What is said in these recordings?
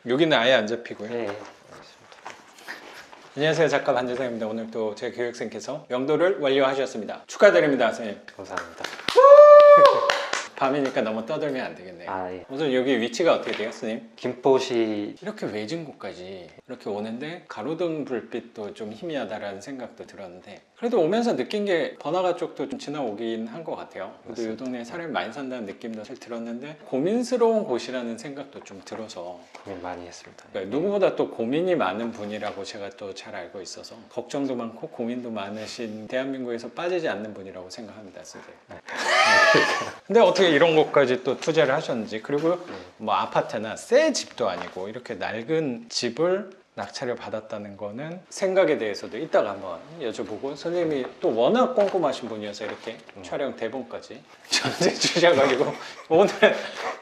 여기는 아예 안 잡히고요. 네. 안녕하세요, 작가 반재상입니다. 오늘 또 제 교육생께서 명도를 완료하셨습니다. 축하드립니다, 선생님. 감사합니다. 밤이니까 너무 떠들면 안 되겠네요. 아, 예. 우선 여기 위치가 어떻게 돼요, 선생님? 김포시. 이렇게 외진 곳까지 이렇게 오는데 가로등 불빛도 좀 희미하다라는 생각도 들었는데, 그래도 오면서 느낀 게 번화가 쪽도 좀 지나오긴 한 것 같아요. 그래도 이 동네에 사람이 많이 산다는 느낌도 사실 들었는데 고민스러운 곳이라는 생각도 좀 들어서, 고민 많이 했습니다. 그러니까 누구보다 또 고민이 많은 분이라고 제가 또 잘 알고 있어서 걱정도 많고 고민도 많으신 대한민국에서 빠지지 않는 분이라고 생각합니다, 선생님. 근데 어떻게 이런 곳까지 또 투자를 하셨는지, 그리고 뭐 아파트나 새 집도 아니고 이렇게 낡은 집을 낙찰을 받았다는 거는 생각에 대해서도 이따가 한번 여쭤보고, 선생님이 또 워낙 꼼꼼하신 분이어서 이렇게 촬영 대본까지 저한테 주셔가지고 오늘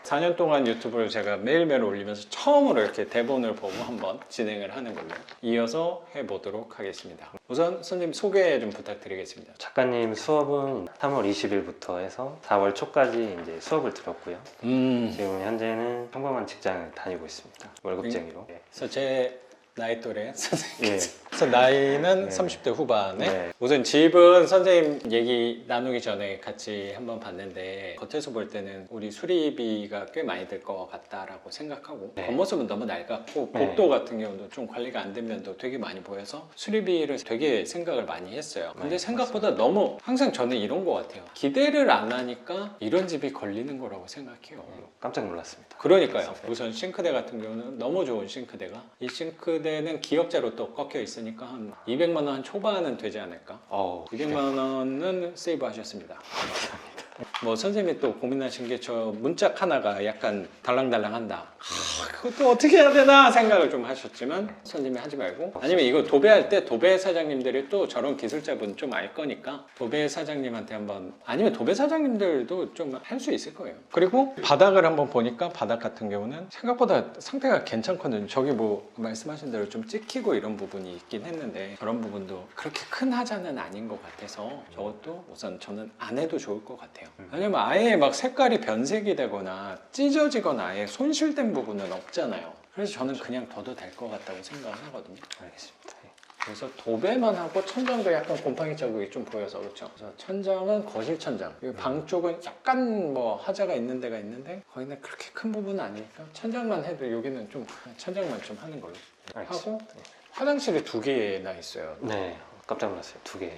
4년 동안 유튜브를 제가 매일매일 올리면서 처음으로 이렇게 대본을 보고 한번 진행을 하는 걸로 이어서 해보도록 하겠습니다. 우선 선생님 소개 좀 부탁드리겠습니다. 작가님 수업은 3월 20일부터 해서 4월 초까지 이제 수업을 들었고요. 지금 현재는 평범한 직장을 다니고 있습니다. 월급쟁이로. 네. 그래서 제 나이 또래 선생님. 예. 그래서 나이는 네. 30대 후반에. 네. 우선 집은 선생님 얘기 나누기 전에 같이 한번 봤는데 겉에서 볼 때는 우리 수리비가 꽤 많이 들 것 같다라고 생각하고, 네. 겉모습은 너무 낡았고 네. 복도 같은 경우도 좀 관리가 안 된 면도 되게 많이 보여서 수리비를 되게 생각을 많이 했어요. 근데 네, 생각보다 너무, 항상 저는 이런 것 같아요. 기대를 안 하니까 이런 집이 걸리는 거라고 생각해요. 깜짝 놀랐습니다. 그러니까요. 우선 싱크대 같은 경우는 너무 좋은 싱크대가, 이 싱크대는 기역자로 또 꺾여 있으니까 한 200만 원 초반은 되지 않을까? 200만 원은 세이브 하셨습니다. 뭐 선생님이 또 고민하신 게, 저 문짝 하나가 약간 달랑달랑한다. 그것도 어떻게 해야 되나 생각을 좀 하셨지만 선생님이 하지 말고, 아니면 이거 도배할 때 도배 사장님들이 또 저런 기술자분 좀 알 거니까 도배 사장님한테 한번, 아니면 도배 사장님들도 좀 할 수 있을 거예요. 그리고 바닥을 한번 보니까 바닥 같은 경우는 생각보다 상태가 괜찮거든요. 저기 뭐 말씀하신 대로 좀 찍히고 이런 부분이 있긴 했는데 그런 부분도 그렇게 큰 하자는 아닌 것 같아서 저것도 우선 저는 안 해도 좋을 것 같아요. 왜냐면 아예 막 색깔이 변색이 되거나 찢어지거나 아예 손실된 부분은 없잖아요. 그래서 저는 그냥 둬도 될 것 같다고 생각을 하거든요. 알겠습니다. 그래서 도배만 하고 천장도 약간 곰팡이 자국이 좀 보여서, 그렇죠. 그래서 천장은 거실 천장, 방 쪽은 약간 뭐 하자가 있는 데가 있는데 거기는 그렇게 큰 부분은 아니니까 천장만 해도 여기는 좀 천장만 좀 하는 걸로 하고, 화장실이 2개나 있어요. 네. 깜짝 놀랐어요. 2개.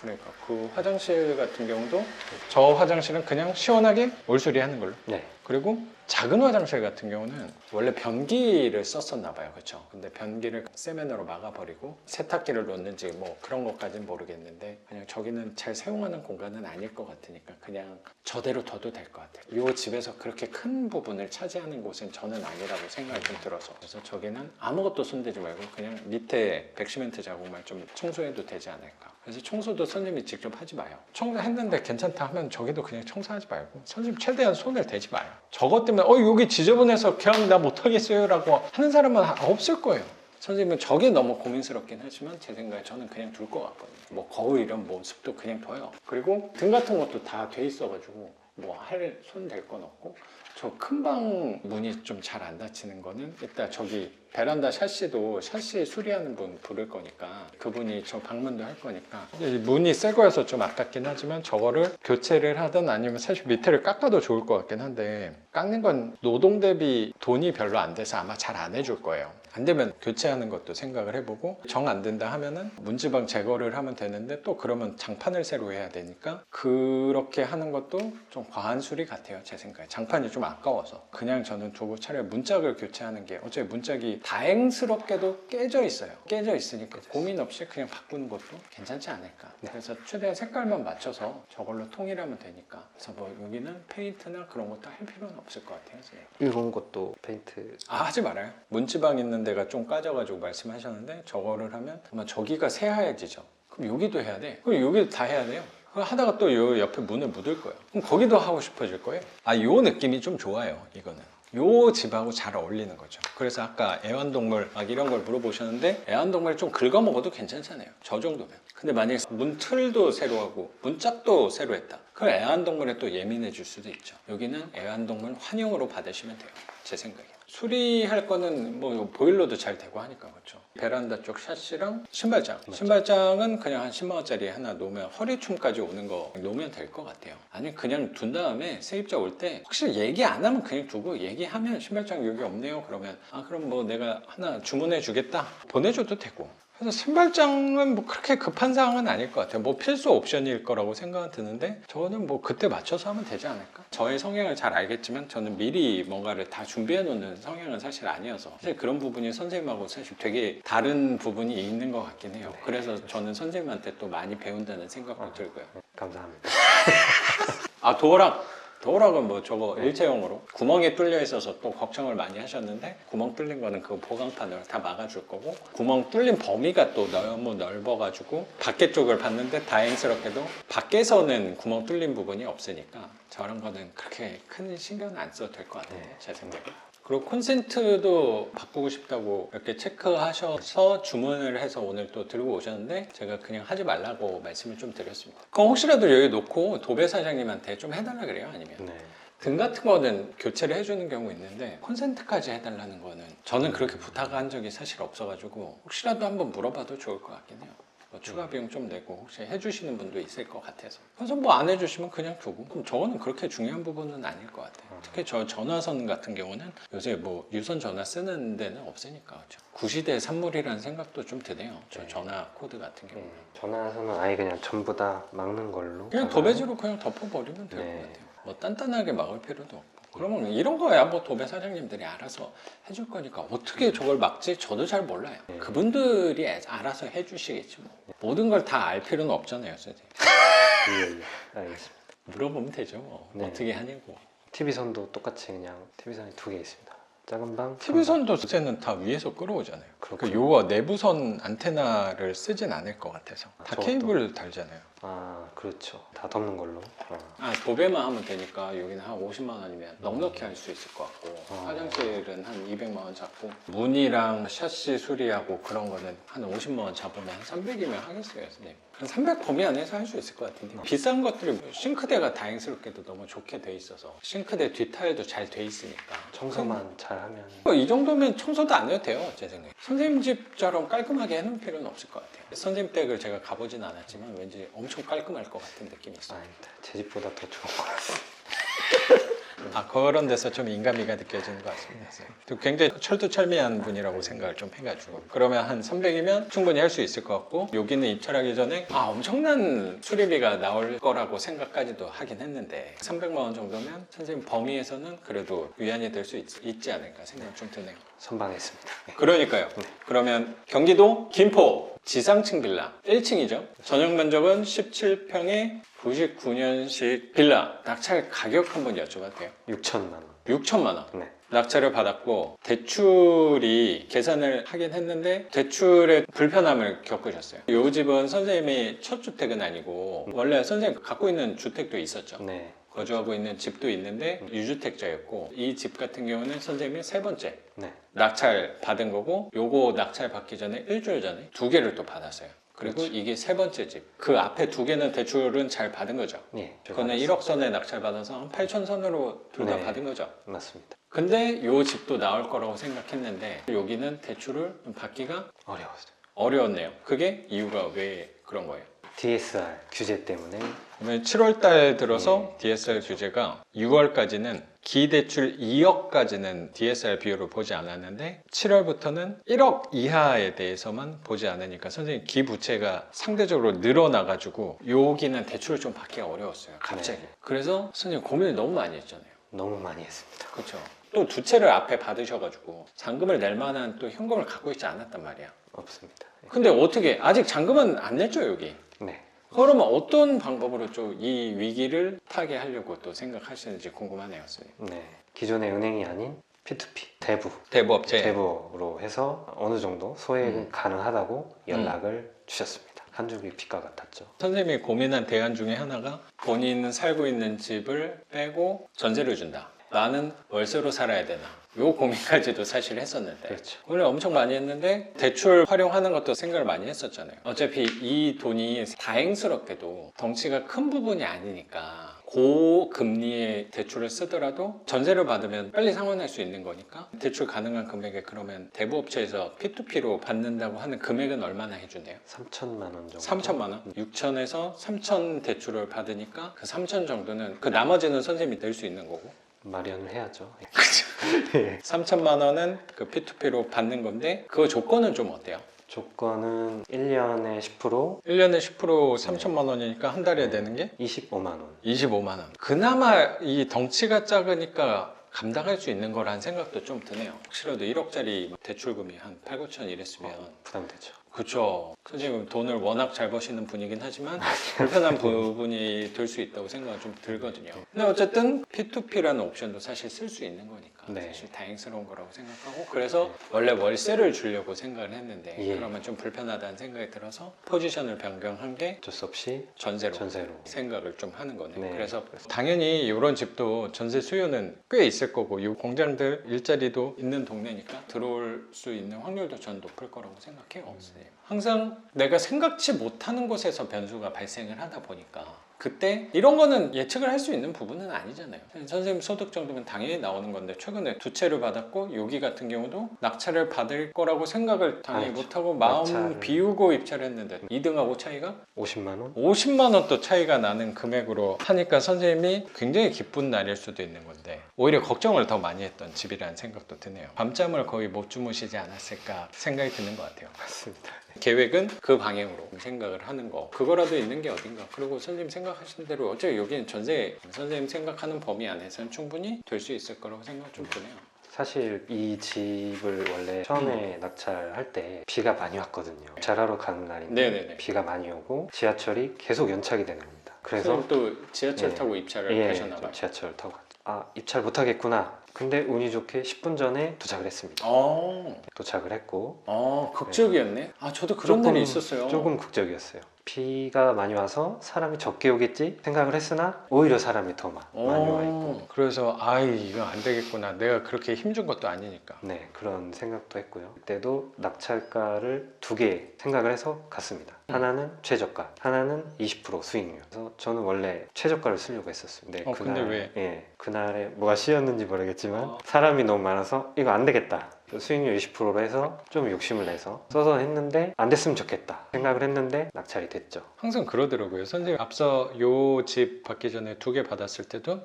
그러니까 그 화장실 같은 경우도 저 화장실은 그냥 시원하게 올수리 하는 걸로. 네. 그리고 작은 화장실 같은 경우는 원래 변기를 썼었나 봐요. 그렇죠. 근데 변기를 세면으로 막아버리고 세탁기를 놓는지 뭐 그런 것까지는 모르겠는데, 그냥 저기는 잘 사용하는 공간은 아닐 것 같으니까 그냥 저대로 둬도 될 것 같아요. 이 집에서 그렇게 큰 부분을 차지하는 곳은 저는 아니라고 생각이 좀 들어서, 그래서 저기는 아무것도 손대지 말고 그냥 밑에 백시멘트 자국만 좀 청소해도 되지 않을까. 그래서 청소도 선생님이 직접 하지 마요. 청소했는데 괜찮다 하면 저기도 그냥 청소하지 말고 선생님 최대한 손을 대지 마요. 저것 때문에 여기 지저분해서 그냥 나 못하겠어요 라고 하는 사람은 없을 거예요. 선생님은 저게 너무 고민스럽긴 하지만 제 생각에 저는 그냥 둘 것 같거든요. 뭐 거울 이런 모습도 그냥 둬요. 그리고 등 같은 것도 다 돼 있어가지고 뭐 할 손 댈 건 없고, 저 큰 방 문이 좀 잘 안 닫히는 거는 일단 저기 베란다 샤시도 샤시 수리하는 분 부를 거니까 그분이 저 방문도 할 거니까, 문이 새 거여서 좀 아깝긴 하지만 저거를 교체를 하든 아니면 사실 밑에를 깎아도 좋을 것 같긴 한데, 깎는 건 노동 대비 돈이 별로 안 돼서 아마 잘 안 해줄 거예요. 안 되면 교체하는 것도 생각을 해보고, 정 안 된다 하면은 문지방 제거를 하면 되는데 또 그러면 장판을 새로 해야 되니까 그렇게 하는 것도 좀 과한 수리 같아요. 제 생각에 장판이 좀 아까워서 그냥 저는 두고 차라리 문짝을 교체하는 게, 어차피 문짝이 다행스럽게도 깨져 있어요. 깨져 있으니까 고민 없이 그냥 바꾸는 것도 괜찮지 않을까. 그래서 최대한 색깔만 맞춰서 저걸로 통일하면 되니까. 그래서 뭐 여기는 페인트나 그런 것도 할 필요는 없을 것 같아요. 이런 것도 페인트. 하지 말아요. 문지방 있는 데가 좀 까져가지고 말씀하셨는데 저거를 하면 아마 저기가 새하얘지죠. 그럼 여기도 해야 돼. 그럼 여기도 다 해야 돼요. 하다가 또 요 옆에 문에 묻을 거예요. 그럼 거기도 하고 싶어질 거예요. 요 느낌이 좀 좋아요. 이거는 요 집하고 잘 어울리는 거죠. 그래서 아까 애완동물 막 이런 걸 물어보셨는데, 애완동물 좀 긁어먹어도 괜찮잖아요. 저 정도면. 근데 만약에 문틀도 새로 하고 문짝도 새로 했다. 그럼 애완동물에 또 예민해질 수도 있죠. 여기는 애완동물 환영으로 받으시면 돼요. 제 생각에. 수리할 거는 뭐 보일러도 잘 되고 하니까 그렇죠. 베란다 쪽 샤시랑 신발장. 신발장은 그냥 한 10만 원짜리 하나 놓으면 허리춤까지 오는 거 놓으면 될 것 같아요. 아니 그냥 둔 다음에 세입자 올 때 혹시 얘기 안 하면 그냥 두고 얘기하면 신발장 여기 없네요. 그러면 아 그럼 뭐 내가 하나 주문해 주겠다. 보내줘도 되고. 그래서 신발장은 뭐 그렇게 급한 사항은 아닐 것 같아요. 뭐 필수 옵션일 거라고 생각은 드는데 저는 뭐 그때 맞춰서 하면 되지 않을까? 저의 성향을 잘 알겠지만 저는 미리 뭔가를 다 준비해 놓는 성향은 사실 아니어서 사실 그런 부분이 선생님하고 사실 되게 다른 부분이 있는 것 같긴 해요. 그래서 저는 선생님한테 또 많이 배운다는 생각도 들고요. 감사합니다. 아 도어락은 뭐 저거 일체형으로 구멍이 뚫려 있어서 또 걱정을 많이 하셨는데 구멍 뚫린 거는 그 보강판으로 다 막아줄 거고 구멍 뚫린 범위가 또 너무 넓어가지고 밖에 쪽을 봤는데 다행스럽게도 밖에서는 구멍 뚫린 부분이 없으니까 저런 거는 그렇게 큰 신경은 안 써도 될 것 같아요. 제 생각에. 그리고 콘센트도 바꾸고 싶다고 이렇게 체크하셔서 주문을 해서 오늘 또 들고 오셨는데 제가 그냥 하지 말라고 말씀을 좀 드렸습니다. 그럼 혹시라도 여기 놓고 도배 사장님한테 좀 해달라 그래요? 아니면? 네. 등 같은 거는 교체를 해주는 경우 있는데 콘센트까지 해달라는 거는 저는 그렇게 부탁한 적이 사실 없어가지고 혹시라도 한번 물어봐도 좋을 것 같긴 해요. 뭐 추가 비용 좀 내고 혹시 해주시는 분도 있을 것 같아서 그래서 뭐 안 해주시면 그냥 두고 그럼 저거는 그렇게 중요한 부분은 아닐 것 같아요. 특히 저 전화선 같은 경우는 요새 뭐 유선 전화 쓰는 데는 없으니까 그렇죠. 구시대 산물이라는 생각도 좀 드네요. 저 전화 코드 같은 경우는 전화선은 아예 그냥 전부 다 막는 걸로 그냥 도배지로 그냥 덮어버리면 될 것 네. 같아요. 뭐 단단하게 막을 필요도 없고 그러면 이런 거야 뭐 도배 사장님들이 알아서 해줄 거니까 어떻게 저걸 막지 저도 잘 몰라요. 그분들이 알아서 해주시겠지 뭐. 모든 걸 다 알 필요는 없잖아요 선생님. 예, 알겠습니다. 물어보면 되죠 뭐. 네. 어떻게 하냐고. TV선도 똑같이 그냥 TV선이 2개 있습니다. 작은 방, TV선도 요새는 다 위에서 끌어오잖아요. 그렇군요. 그 요거 내부선 안테나를 쓰진 않을 것 같아서 다 저것도. 케이블 달잖아요. 아 그렇죠. 다 덮는 걸로. 아 도배만 하면 되니까 여기는 한 50만 원이면 넉넉히 할 수 있을 것 같고 화장실은 한 200만 원 잡고 문이랑 샤시 수리하고 그런 거는 한 50만 원 잡으면 한 300이면 하겠어요 선생님. 한 300 범위 안에서 할 수 있을 것 같은데 비싼 것들이 싱크대가 다행스럽게도 너무 좋게 돼 있어서 싱크대 뒷타일도 잘 돼 있으니까 청소만 잘하면 이 정도면 청소도 안 해도 돼요 제 생각에. 선생님 집처럼 깔끔하게 해놓을 필요는 없을 것 같아요. 선생님 댁을 제가 가보진 않았지만 왠지 엄청 깔끔할 것 같은 느낌이 있어요. 아닙니다. 제 집보다 더 좋은 것 같습니다. 아 그런 데서 좀 인간미가 느껴지는 것 같습니다. 또 굉장히 철두철미한 분이라고 생각을 좀 해가지고 그러면 한 300이면 충분히 할 수 있을 것 같고 여기는 입찰하기 전에 엄청난 수리비가 나올 거라고 생각까지도 하긴 했는데 300만 원 정도면 선생님 범위에서는 그래도 위안이 될 수 있지 않을까 생각이 좀 드네요. 선방했습니다. 그러니까요. 그러면 경기도 김포 지상층 빌라 1층이죠. 전용 면적은 17평에 99년식 빌라. 낙찰 가격 한번 여쭤봐도 돼요? 6천만 원. 6천만 원. 네. 낙찰을 받았고 대출이 계산을 하긴 했는데 대출에 불편함을 겪으셨어요. 이 집은 선생님이 첫 주택은 아니고 원래 선생님 갖고 있는 주택도 있었죠. 네. 거주하고 있는 집도 있는데 유주택자였고 이 집 같은 경우는 선생님이 세 번째 네. 낙찰 받은 거고 요거 낙찰 받기 전에 일주일 전에 2개를 또 받았어요. 그리고 그렇죠. 이게 세 번째 집. 그 앞에 2개는 대출은 잘 받은 거죠. 네. 그거는 1억 선에 낙찰 받아서 한 8천 선으로 둘 다 네. 받은 거죠. 맞습니다. 근데 요 집도 나올 거라고 생각했는데 여기는 대출을 좀 받기가 어려웠어요. 어려웠네요. 그게 이유가 왜 그런 거예요? DSR 규제 때문에 7월 달 들어서 DSR 규제가 6월까지는 기대출 2억까지는 DSR 비율을 보지 않았는데 7월부터는 1억 이하에 대해서만 보지 않으니까 선생님 기부채가 상대적으로 늘어나가지고 여기는 대출을 좀 받기가 어려웠어요. 갑자기. 네. 그래서 선생님 고민을 너무 많이 했잖아요. 너무 많이 했습니다. 그렇죠. 또 두 채를 앞에 받으셔가지고 잔금을 낼 만한 또 현금을 갖고 있지 않았단 말이야. 없습니다. 근데 어떻게 아직 잔금은 안 냈죠 여기. 네. 그러면 어떤 방법으로 좀 이 위기를 타개하려고 또 생각하시는지 궁금하네요, 선생님. 네. 기존의 은행이 아닌 P2P 대부업체. 대부로 해서 어느 정도 소액은 가능하다고 연락을 주셨습니다. 한 줄기 빛과 같았죠. 선생님이 고민한 대안 중에 하나가 본인 살고 있는 집을 빼고 전세를 준다. 나는 월세로 살아야 되나? 요 고민까지도 사실 했었는데 그렇죠. 오늘 엄청 많이 했는데 대출 활용하는 것도 생각을 많이 했었잖아요. 어차피 이 돈이 다행스럽게도 덩치가 큰 부분이 아니니까 고금리의 대출을 쓰더라도 전세를 받으면 빨리 상환할 수 있는 거니까 대출 가능한 금액에 그러면 대부업체에서 P2P로 받는다고 하는 금액은 얼마나 해준대요? 3천만 원 정도. 3천만 원? 6천에서 3천 대출을 받으니까 그 3천 정도는 그 나머지는 선생님이 낼 수 있는 거고 마련을 해야죠. 그렇죠. 3천만 원은 그 P2P로 받는 건데 그 조건은 좀 어때요? 조건은 1년에 10% 1년에 10% 3천만 원이니까 한 달에 내는 게 25만 원. 25만 원. 그나마 이 덩치가 작으니까 감당할 수 있는 거라는 생각도 좀 드네요. 혹시라도 1억짜리 대출금이 한 8, 9천 이랬으면 부담되죠. 그렇죠. 선생님 돈을 워낙 잘 버시는 분이긴 하지만 불편한 부분이 될 수 있다고 생각은 좀 들거든요. 근데 어쨌든 P2P라는 옵션도 사실 쓸 수 있는 거니까 네. 사실 다행스러운 거라고 생각하고 그래서 원래 월세를 주려고 생각을 했는데 예. 그러면 좀 불편하다는 생각이 들어서 포지션을 변경한 게 어쩔 수 없이 전세로 전세로. 생각을 좀 하는 거네요. 네. 그래서 당연히 이런 집도 전세 수요는 꽤 있을 거고 이 공장들 일자리도 있는 동네니까 들어올 수 있는 확률도 전 높을 거라고 생각해요. 선생님. 항상 내가 생각지 못하는 곳에서 변수가 발생을 하다 보니까 그때 이런 거는 예측을 할 수 있는 부분은 아니잖아요. 선생님 소득 정도면 당연히 나오는 건데 최근에 두 채를 받았고 여기 같은 경우도 낙찰을 받을 거라고 생각을 당연히 알죠. 못하고 마음 낙찰을. 비우고 입찰을 했는데 2등하고 차이가 50만 원? 50만 원 또 차이가 나는 금액으로 하니까 선생님이 굉장히 기쁜 날일 수도 있는 건데 오히려 걱정을 더 많이 했던 집이라는 생각도 드네요. 밤잠을 거의 못 주무시지 않았을까 생각이 드는 것 같아요. 맞습니다. 계획은 그 방향으로 생각을 하는 거 그거라도 있는 게 어딘가. 그리고 선생님 생각하신 대로 어차피 여기는 전세 선생님 생각하는 범위 안에서는 충분히 될 수 있을 거라고 생각 좀 드네요. 사실 이 집을 원래 처음에 낙찰할 때 비가 많이 왔거든요. 잘하러 가는 날인데 네네네. 비가 많이 오고 지하철이 계속 연착이 되는 겁니다. 그래서 선생님 또 지하철 네. 타고 입찰을 하셨나 봐요. 지하철 타고 입찰 못하겠구나. 근데 운이 좋게 10분 전에 도착을 했습니다. 도착을 했고 극적이었네. 저도 그런 날이 있었어요. 조금 극적이었어요. 비가 많이 와서 사람이 적게 오겠지 생각을 했으나 오히려 사람이 더 많이 와 있고 그래서 이거 안 되겠구나. 내가 그렇게 힘준 것도 아니니까. 네, 그런 생각도 했고요. 그때도 낙찰가를 두 개 생각을 해서 갔습니다. 하나는 최저가, 하나는 20% 수익률. 그래서 저는 원래 최저가를 쓰려고 했었어요. 근데 근데 왜? 예, 그날에 뭐가 씌였는지 모르겠지만 사람이 너무 많아서 이거 안 되겠다. 수익률 20%로 해서 좀 욕심을 내서 써서 했는데 안 됐으면 좋겠다 생각을 했는데 낙찰이 됐죠. 항상 그러더라고요. 선생님 앞서 요 집 받기 전에 두 개 받았을 때도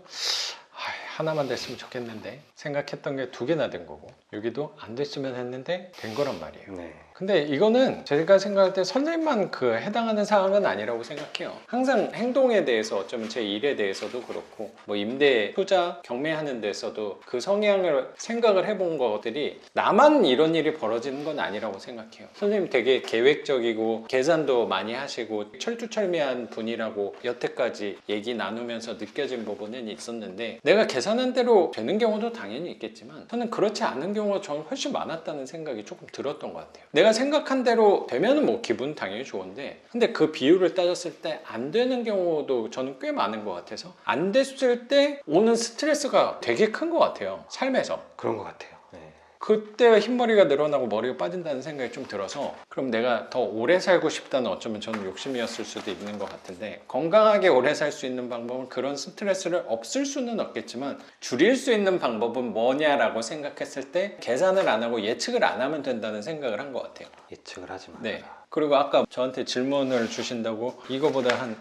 하나만 됐으면 좋겠는데 생각했던 게 두 개나 된 거고 여기도 안 됐으면 했는데 된 거란 말이에요. 네. 근데 이거는 제가 생각할 때 선생님만 해당하는 사항은 아니라고 생각해요. 항상 행동에 대해서 어쩌면 제 일에 대해서도 그렇고 뭐 임대, 투자, 경매하는 데서도 그 성향을 생각을 해본 것들이 나만 이런 일이 벌어지는 건 아니라고 생각해요. 선생님 되게 계획적이고 계산도 많이 하시고 철두철미한 분이라고 여태까지 얘기 나누면서 느껴진 부분은 있었는데 내가 계산한 대로 되는 경우도 당연히 있겠지만 저는 그렇지 않은 경우가 저는 훨씬 많았다는 생각이 조금 들었던 것 같아요. 내가 생각한 대로 되면은 뭐 기분 당연히 좋은데 근데 그 비율을 따졌을 때 안 되는 경우도 저는 꽤 많은 것 같아서 안 됐을 때 오는 스트레스가 되게 큰 것 같아요. 삶에서. 그런 것 같아요. 네. 그때 흰머리가 늘어나고 머리가 빠진다는 생각이 좀 들어서 그럼 내가 더 오래 살고 싶다는 어쩌면 저는 욕심이었을 수도 있는 것 같은데 건강하게 오래 살 수 있는 방법은 그런 스트레스를 없앨 수는 없겠지만 줄일 수 있는 방법은 뭐냐라고 생각했을 때 계산을 안 하고 예측을 안 하면 된다는 생각을 한 것 같아요. 예측을 하지 말아라. 네. 그리고 아까 저한테 질문을 주신다고 이거보다 한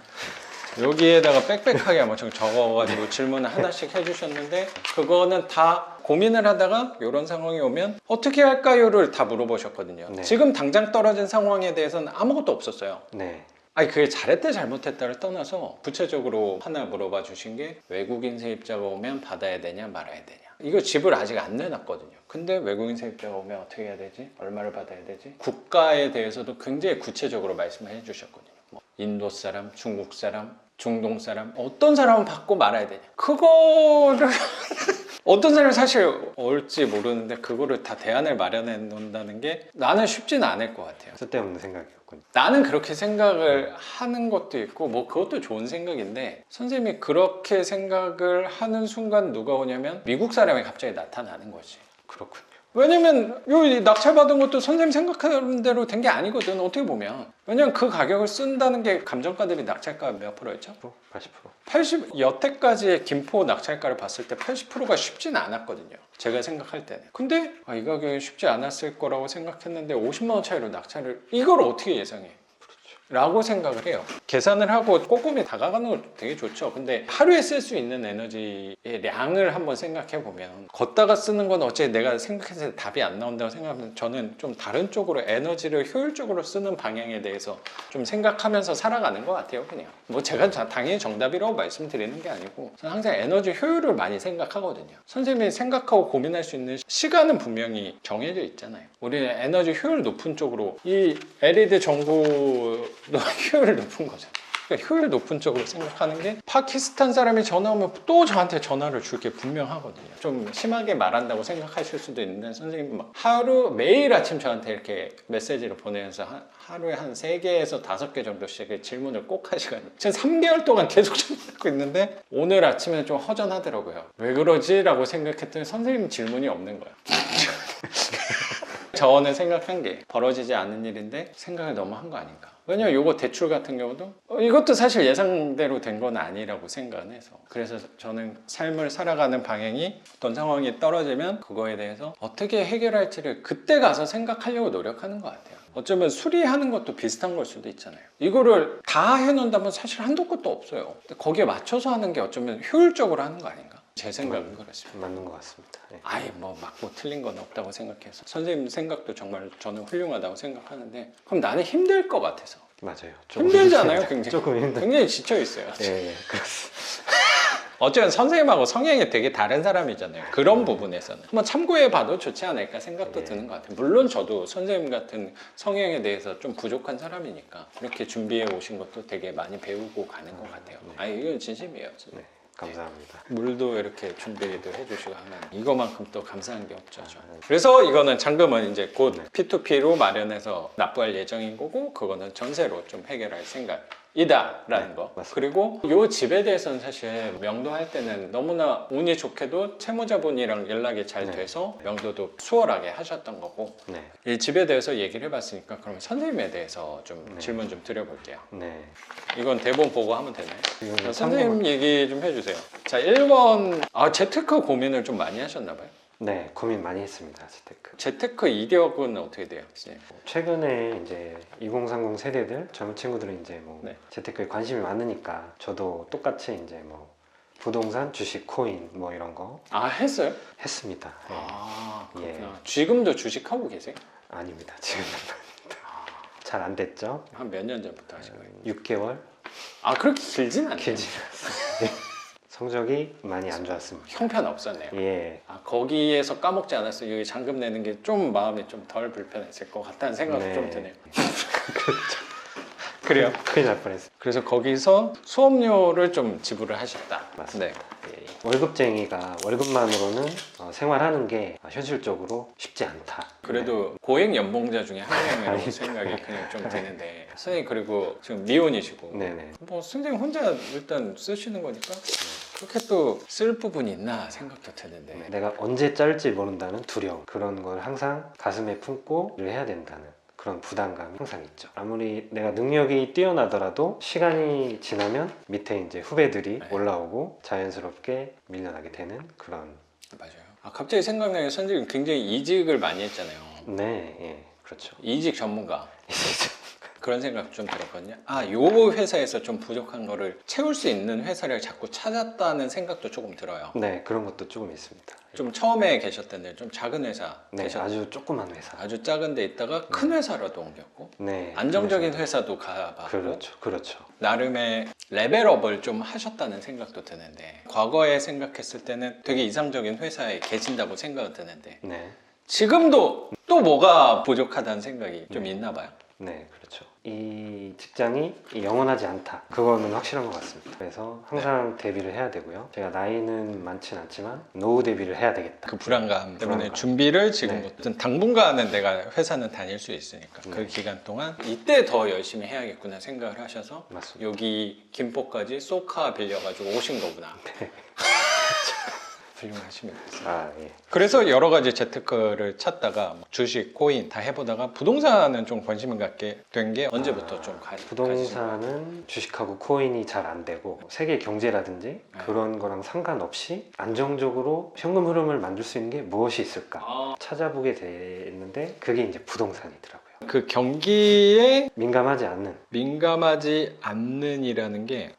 여기에다가 빽빽하게 엄청 적어가지고 질문을 하나씩 해주셨는데 그거는 다 고민을 하다가 이런 상황이 오면 어떻게 할까요를 다 물어보셨거든요. 네. 지금 당장 떨어진 상황에 대해서는 아무것도 없었어요. 네. 그게 잘했대 잘못했다를 떠나서 구체적으로 하나 물어봐 주신 게 외국인 세입자가 오면 받아야 되냐 말아야 되냐. 이거 집을 아직 안 내놨거든요. 근데 외국인 세입자가 오면 어떻게 해야 되지? 얼마를 받아야 되지? 국가에 대해서도 굉장히 구체적으로 말씀을 해주셨거든요. 인도 사람, 중국 사람, 중동 사람 어떤 사람은 받고 말아야 되냐. 그거를 어떤 사람이 사실 올지 모르는데 그거를 다 대안을 마련해 놓는다는 게 나는 쉽지는 않을 것 같아요. 쓸데없는 생각이었군요. 나는 그렇게 생각을 하는 것도 있고 뭐 그것도 좋은 생각인데 선생님이 그렇게 생각을 하는 순간 누가 오냐면 미국 사람이 갑자기 나타나는 거지. 그렇군요. 왜냐면 요 낙찰받은 것도 선생님 생각하는 대로 된 게 아니거든 어떻게 보면. 왜냐면 그 가격을 쓴다는 게 감정가 대비 낙찰가 몇 프로였죠? 80%. 80 여태까지의 김포 낙찰가를 봤을 때 80%가 쉽지는 않았거든요. 제가 생각할 때는. 근데 이 가격이 쉽지 않았을 거라고 생각했는데 50만 원 차이로 낙찰을 이걸 어떻게 예상해? 라고 생각을 해요. 계산을 하고 꼼꼼히 다가가는 거 되게 좋죠. 근데 하루에 쓸 수 있는 에너지의 량을 한번 생각해 보면 걷다가 쓰는 건 어째 내가 생각했을 때 답이 안 나온다고 생각하면 저는 좀 다른 쪽으로 에너지를 효율적으로 쓰는 방향에 대해서 좀 생각하면서 살아가는 것 같아요. 그냥 뭐 제가 당연히 정답이라고 말씀드리는 게 아니고 저는 항상 에너지 효율을 많이 생각하거든요. 선생님이 생각하고 고민할 수 있는 시간은 분명히 정해져 있잖아요. 우리는 에너지 효율 높은 쪽으로 이 LED 전구 효율 높은 거죠. 그러니까 효율 높은 쪽으로 생각하는 게 파키스탄 사람이 전화 오면 또 저한테 전화를 줄 게 분명하거든요. 좀 심하게 말한다고 생각하실 수도 있는데 선생님 막 하루 매일 아침 저한테 이렇게 메시지를 보내면서 하루에 한 3개에서 5개 정도씩 질문을 꼭 하시거든요. 지금 3개월 동안 계속 전화하고 있는데 오늘 아침에 좀 허전하더라고요. 왜 그러지? 라고 생각했더니 선생님 질문이 없는 거예요. 저는 생각한 게 벌어지지 않는 일인데 생각을 너무 한 거 아닌가. 왜냐면 이거 대출 같은 경우도 이것도 사실 예상대로 된 건 아니라고 생각을 해서 그래서 저는 삶을 살아가는 방향이 어떤 상황이 떨어지면 그거에 대해서 어떻게 해결할지를 그때 가서 생각하려고 노력하는 것 같아요. 어쩌면 수리하는 것도 비슷한 걸 수도 있잖아요. 이거를 다 해놓는다면 사실 한도 끝도 없어요. 거기에 맞춰서 하는 게 어쩌면 효율적으로 하는 거 아닌가? 제 생각은 그렇습니다. 맞는 것 같습니다. 네. 아예 뭐 맞고 틀린 건 없다고 생각해서 선생님 생각도 정말 저는 훌륭하다고 생각하는데 그럼 나는 힘들 것 같아서 맞아요. 힘들잖아요. 굉장히 조금 힘들. 굉장히 지쳐 있어요. 네, 그렇습니다. 어쨌든 선생님하고 성향이 되게 다른 사람이잖아요. 그런 부분에서는 한번 참고해 봐도 좋지 않을까 생각도 네. 드는 것 같아요. 물론 저도 선생님 같은 성향에 대해서 좀 부족한 사람이니까 이렇게 준비해 오신 것도 되게 많이 배우고 가는 것 같아요. 네. 이건 진심이에요. 진짜. 네, 감사합니다. 물도 이렇게 준비도 해주시고 하면 이거만큼 또 감사한 게 없죠. 저는. 그래서 이거는 잔금은 이제 곧 P2P로 마련해서 납부할 예정인 거고 그거는 전세로 좀 해결할 생각이다라는 네, 거. 맞습니다. 그리고 이 집에 대해서는 사실 명도할 때는 너무나 운이 좋게도 채무자분이랑 연락이 잘 네. 돼서 명도도 수월하게 하셨던 거고 네, 이 집에 대해서 얘기를 해봤으니까 그럼 선생님에 대해서 좀 네. 질문 좀 드려볼게요. 네. 이건 대본 보고 하면 되나요? 이건 선생님 얘기 좀 해주세요. 자, 1번 재테크 고민을 좀 많이 하셨나 봐요. 네, 고민 많이 했습니다. 재테크. 재테크 이력은 어떻게 돼요? 선생님? 최근에 이제 2030 세대들 젊은 친구들은 이제 뭐 네. 재테크에 관심이 많으니까 저도 똑같이 이제 뭐 부동산, 주식, 코인 뭐 이런 거 했어요? 했습니다. 네. 그렇구나. 예. 지금도 주식하고 계세요? 아닙니다. 지금은 잘 안 됐죠. 한 몇 년 전부터 하신 거예요? 6개월 그렇게 길진 않네요. 길지 않았어요. 성적이 많이 안 좋았습니다. 형편 없었네요. 예, 거기에서 까먹지 않았어요. 여기 잔금 내는 게 좀 마음이 좀 덜 불편했을 것 같다는 생각도 네. 좀 드네요. 그래요? 큰일 날 뻔했어요. 그래서 거기서 수업료를 좀 지불을 하셨다. 맞습니다. 네. 예. 월급쟁이가 월급만으로는 생활하는 게 현실적으로 쉽지 않다. 그래도 고액 연봉자 중에 한 명이라고 아니. 생각이 그냥 좀 되는데 선생님 그리고 지금 미혼이시고 네네. 뭐 선생님 혼자 일단 쓰시는 거니까 그렇게 또 쓸 부분이 있나 생각도 드는데 내가 언제 짤지 모른다는 두려움, 그런 걸 항상 가슴에 품고 일을 해야 된다는 그런 부담감이 항상 있죠. 아무리 내가 능력이 뛰어나더라도 시간이 지나면 밑에 이제 후배들이 네. 올라오고 자연스럽게 밀려나게 되는 그런. 맞아요. 갑자기 생각나는 게 선생님 굉장히 이직을 많이 했잖아요. 네, 예, 그렇죠. 이직 전문가 그런 생각 좀 들었거든요. 요 회사에서 좀 부족한 거를 채울 수 있는 회사를 자꾸 찾았다는 생각도 조금 들어요. 네, 그런 것도 조금 있습니다. 좀 처음에 계셨던 데 좀 작은 회사 네, 계셨던 아주 조그만 회사. 아주 작은 데 있다가 큰 회사로도 옮겼고 네, 안정적인 그래서- 회사도 가봤고 그렇죠, 그렇죠. 나름의 레벨업을 좀 하셨다는 생각도 드는데 과거에 생각했을 때는 되게 이상적인 회사에 계신다고 생각이 드는데 네, 지금도 또 뭐가 부족하다는 생각이 좀 있나 봐요. 네, 그렇죠. 이 직장이 영원하지 않다. 그거는 확실한 것 같습니다. 그래서 항상 대비를 해야 되고요. 제가 나이는 많진 않지만 노후 대비를 해야 되겠다. 그 불안감 때문에 불안감. 준비를 지금부터 네. 당분간은 내가 회사는 다닐 수 있으니까 그 네. 기간 동안 이때 더 열심히 해야겠구나 생각을 하셔서 맞습니다. 여기 김포까지 쏘카 빌려가지고 오신 거구나. 네. 훌륭하십니다. 예. 그래서 여러 가지 재테크를 찾다가 주식, 코인 다 해보다가 부동산은 좀 관심을 갖게 된 게 언제부터 좀 가지신 거예요? 부동산은 주식하고 코인이 잘 안 되고 세계 경제라든지 그런 거랑 상관없이 안정적으로 현금 흐름을 만들 수 있는 게 무엇이 있을까 찾아보게 됐는데 그게 이제 부동산이더라고요. 그 경기에 민감하지 않는이라는 게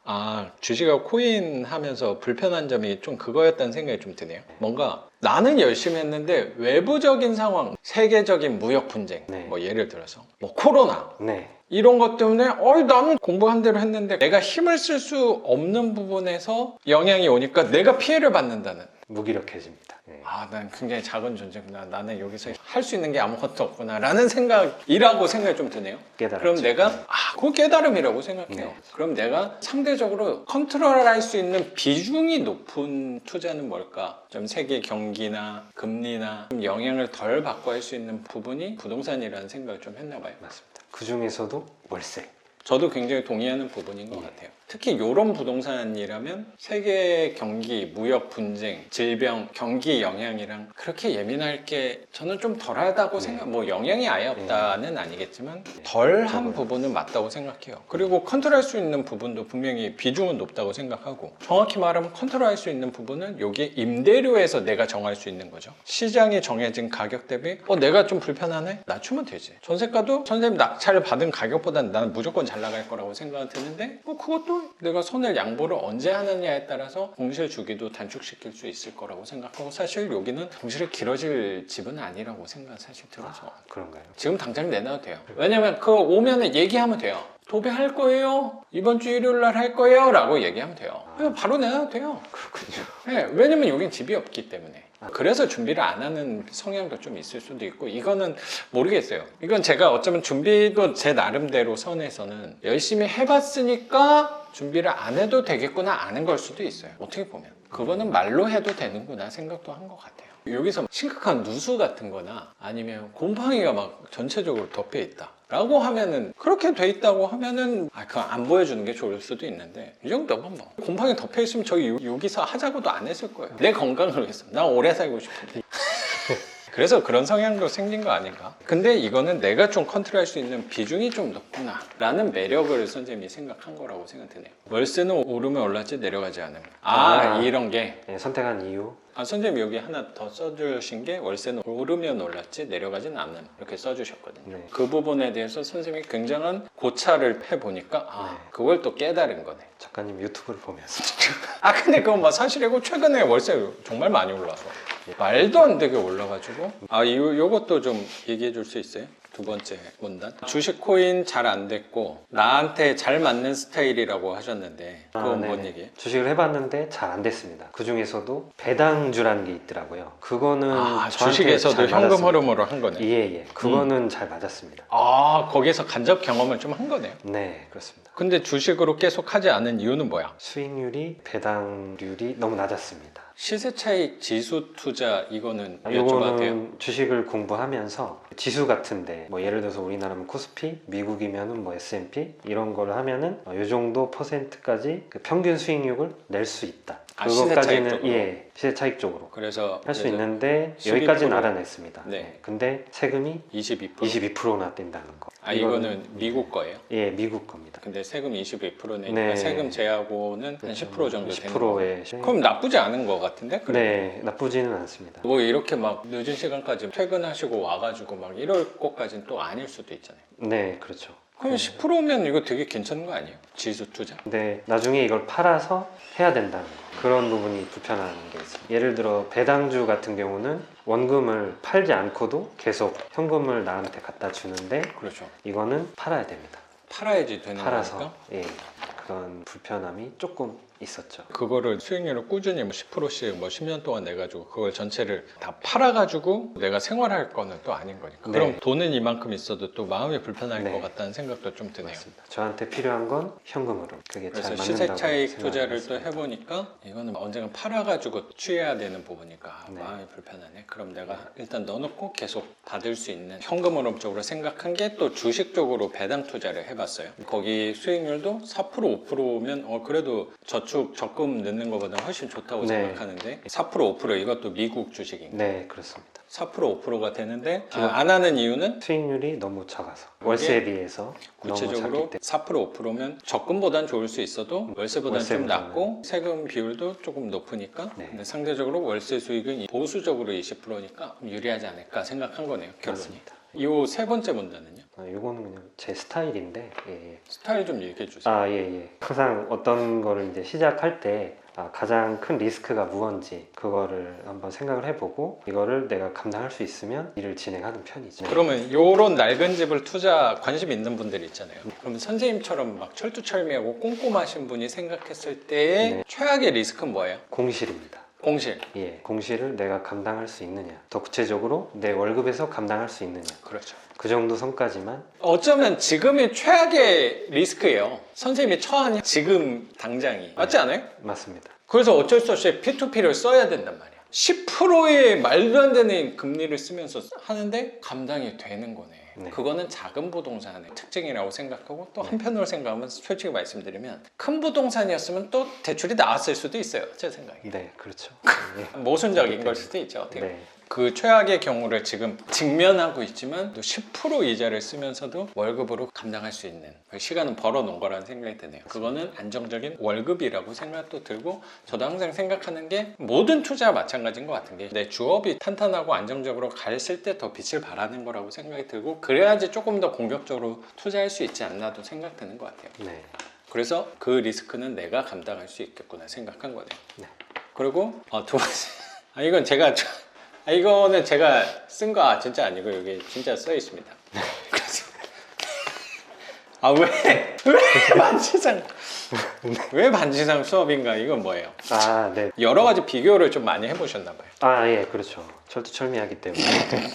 주식하고 코인 하면서 불편한 점이 좀 그거였다는 생각이 좀 드네요. 뭔가 나는 열심히 했는데 외부적인 상황, 세계적인 무역 분쟁, 네. 뭐 예를 들어서 뭐 코로나 네. 이런 것 때문에 나는 공부한 대로 했는데 내가 힘을 쓸 수 없는 부분에서 영향이 오니까 내가 피해를 받는다는 무기력해집니다. 네. 난 굉장히 작은 존재구나. 나는 여기서 할 수 있는 게 아무것도 없구나 라는 생각이라고 생각이 좀 드네요. 깨달았죠. 그럼 내가 그건 깨달음이라고 생각해요. 네. 그럼 내가 상대적으로 컨트롤할 수 있는 비중이 높은 투자는 뭘까? 좀 세계 경기나 금리나 좀 영향을 덜 받고 할 수 있는 부분이 부동산이라는 생각을 좀 했나 봐요. 맞습니다. 그 중에서도 월세. 저도 굉장히 동의하는 부분인 것 같아요. 특히 이런 부동산이라면 세계 경기, 무역 분쟁, 질병, 경기 영향이랑 그렇게 예민할 게 저는 좀 덜하다고 생각, 뭐 영향이 아예 없다는 아니겠지만 덜한 부분은 맞다고 생각해요. 그리고 컨트롤할 수 있는 부분도 분명히 비중은 높다고 생각하고 정확히 말하면 컨트롤할 수 있는 부분은 여기 임대료에서 내가 정할 수 있는 거죠. 시장이 정해진 가격 대비 내가 좀 불편하네? 낮추면 되지. 전세가도 선생님 낙찰을 받은 가격보다는 나는 무조건 잘 나갈 거라고 생각은 드는데 그것도 내가 손을 양보를 언제 하느냐에 따라서 공실 주기도 단축시킬 수 있을 거라고 생각하고 사실 여기는 공실이 길어질 집은 아니라서 생각 사실 들어서 그런가요? 지금 당장 내놔도 돼요. 왜냐면 그거 오면은 얘기하면 돼요. 도배할 거예요. 이번 주 일요일 날 할 거예요. 라고 얘기하면 돼요. 바로 내놔도 돼요. 그렇군요. 네, 왜냐면 여긴 집이 없기 때문에. 그래서 준비를 안 하는 성향도 좀 있을 수도 있고 이거는 모르겠어요. 이건 제가 어쩌면 준비도 제 나름대로 선에서는 열심히 해봤으니까 준비를 안 해도 되겠구나 아는 걸 수도 있어요. 어떻게 보면 그거는 말로 해도 되는구나 생각도 한 것 같아요. 여기서 심각한 누수 같은 거나 아니면 곰팡이가 막 전체적으로 덮여 있다 라고 하면은 그렇게 돼 있다고 하면은 그건 안 보여주는 게 좋을 수도 있는데 이 정도면 뭐 곰팡이 덮여 있으면 저기 여기서 하자고도 안 했을 거예요. 내 건강을 위해서 난 오래 살고 싶은데 그래서 그런 성향도 생긴 거 아닌가? 근데 이거는 내가 좀 컨트롤할 수 있는 비중이 좀 높구나 라는 매력을 선생님이 생각한 거라고 생각되네요. 월세는 오르면 올랐지 내려가지 않으면 이런 게 네, 선택한 이유. 선생님 여기 하나 더 써주신 게 월세는 오르면 올랐지 내려가진 않는 이렇게 써주셨거든요. 네. 그 부분에 대해서 선생님이 굉장한 고찰을 해보니까 그걸 또 깨달은 거네. 작가님 유튜브를 보면서 근데 그건 뭐 사실이고 최근에 월세 정말 많이 올라서 말도 안 되게 올라가지고 요것도 좀 얘기해 줄 수 있어요? 두 번째 문단 주식 코인 잘 안 됐고 나한테 잘 맞는 스타일이라고 하셨는데 그건 뭔 얘기예요? 주식을 해봤는데 잘 안 됐습니다. 그 중에서도 배당주라는 게 있더라고요. 그거는 저한테 주식에서도 잘 현금 맞았습니다. 흐름으로 한 거네. 예. 그거는 잘 맞았습니다. 거기에서 간접 경험을 좀 한 거네요. 네, 그렇습니다. 근데 주식으로 계속 하지 않은 이유는 뭐야? 수익률이 배당률이 너무 낮았습니다. 시세 차익 지수 투자 이거는 여쭤봐도 돼요? 이거는 주식을 공부하면서 지수 같은데 뭐 예를 들어서 우리나라면 코스피, 미국이면은 뭐 S&P 이런 걸 하면은 이 정도 퍼센트까지 그 평균 수익률을 낼 수 있다. 시세 차익 쪽으로? 시세 차익 쪽으로 그래서 할 수 있는데 12%. 여기까지는 알아냈습니다. 네. 근데 세금이 22%? 22%나 뗀다는 거. 이거는 미국 거예요? 예, 미국 겁니다. 근데 세금 22% 내니까 네. 세금 제하고는 한 10% 정도 되는 거 10%의 그럼 나쁘지 않은 것 같은데? 네, 나쁘지는 않습니다. 뭐 이렇게 막 늦은 시간까지 퇴근하시고 와가지고 막 이럴 것까지는 또 아닐 수도 있잖아요. 네, 그렇죠. 그럼 10%면 이거 되게 괜찮은 거 아니에요? 지수 투자? 근데 나중에 이걸 팔아서 해야 된다는 거. 그런 부분이 불편한 게 있어요. 예를 들어 배당주 같은 경우는 원금을 팔지 않고도 계속 현금을 나한테 갖다 주는데 그렇죠. 이거는 팔아야 됩니다. 팔아야지 되는 팔아서 거니까? 예, 그런 불편함이 조금 있었죠. 그거를 수익률을 꾸준히 뭐 10%씩 뭐 10년 동안 내가지고 그걸 전체를 다 팔아가지고 내가 생활할 거는 또 아닌 거니까. 네. 그럼 돈은 이만큼 있어도 또 마음이 불편할 네. 것 같다는 생각도 좀 드네요. 맞습니다. 저한테 필요한 건 현금으로. 그게 잘 그래서 맞는다고 시세 차익 생각을 투자를 또 했습니다. 해보니까 이거는 언젠가 팔아가지고 취해야 되는 부분이니까 네. 마음이 불편하네. 그럼 내가 일단 넣어놓고 계속 받을 수 있는 현금으로 쪽으로 생각한 게 또 주식 쪽으로 배당 투자를 해봤어요. 거기 수익률도 4% 5%면 그래도 저축 적금 넣는 것보다 훨씬 좋다고 네. 생각하는데 4% 5% 이것도 미국 주식인가? 네, 그렇습니다. 4% 5%가 되는데 안 하는 이유는 수익률이 너무 작아서 월세에 비해서 너무 작기 구체적으로 때문에 4% 5%면 적금보단 좋을 수 있어도 월세보다는 좀 월세보다는. 낮고 세금 비율도 조금 높으니까 네. 근데 상대적으로 월세 수익은 보수적으로 20%니까 유리하지 않을까 생각한 거네요. 결론이. 맞습니다. 이 세 번째 문제는요? 이거는 그냥 제 스타일인데 예. 스타일 좀 얘기해 주세요. 아, 예, 예. 항상 어떤 거를 이제 시작할 때 가장 큰 리스크가 무언지 그거를 한번 생각을 해보고 이거를 내가 감당할 수 있으면 일을 진행하는 편이죠. 그러면 요런 낡은 집을 투자 관심 있는 분들이 있잖아요. 그러면 선생님처럼 막 철두철미하고 꼼꼼하신 분이 생각했을 때의 네. 최악의 리스크는 뭐예요? 공실입니다. 공실. 예, 공실을 내가 감당할 수 있느냐, 더 구체적으로 내 월급에서 감당할 수 있느냐, 그렇죠. 그 정도 선까지만. 어쩌면 지금이 최악의 리스크예요. 선생님이 처한 지금 당장이. 맞지 않아요? 맞습니다. 그래서 어쩔 수 없이 P2P를 써야 된단 말이야. 10%의 말도 안 되는 금리를 쓰면서 하는데 감당이 되는 거네. 네. 그거는 작은 부동산의 특징이라고 생각하고 또 한편으로 생각하면 솔직히 말씀드리면 큰 부동산이었으면 또 대출이 나왔을 수도 있어요. 제 생각에. 네, 그렇죠. 예. 모순적인 걸 수도 있죠. 어떻게 보면. 네. 그 최악의 경우를 지금 직면하고 있지만 또 10% 이자를 쓰면서도 월급으로 감당할 수 있는 시간은 벌어놓은 거라는 생각이 드네요. 그거는 안정적인 월급이라고 생각도 들고 저도 항상 생각하는 게 모든 투자와 마찬가지인 것 같은 게 내 주업이 탄탄하고 안정적으로 갔을 때 더 빛을 발하는 거라고 생각이 들고 그래야지 조금 더 공격적으로 투자할 수 있지 않나도 생각되는 것 같아요. 네. 그래서 그 리스크는 내가 감당할 수 있겠구나 생각한 거네요. 네. 그리고 두 번째 이건 제가 이거는 제가 쓴 거 진짜 아니고 여기 진짜 써 있습니다. 그래서 왜 반지상 왜 반지상 수업인가 이건 뭐예요? 아, 네. 여러 가지 비교를 좀 많이 해보셨나 봐요. 아, 예, 그렇죠. 철두철미하기 때문에.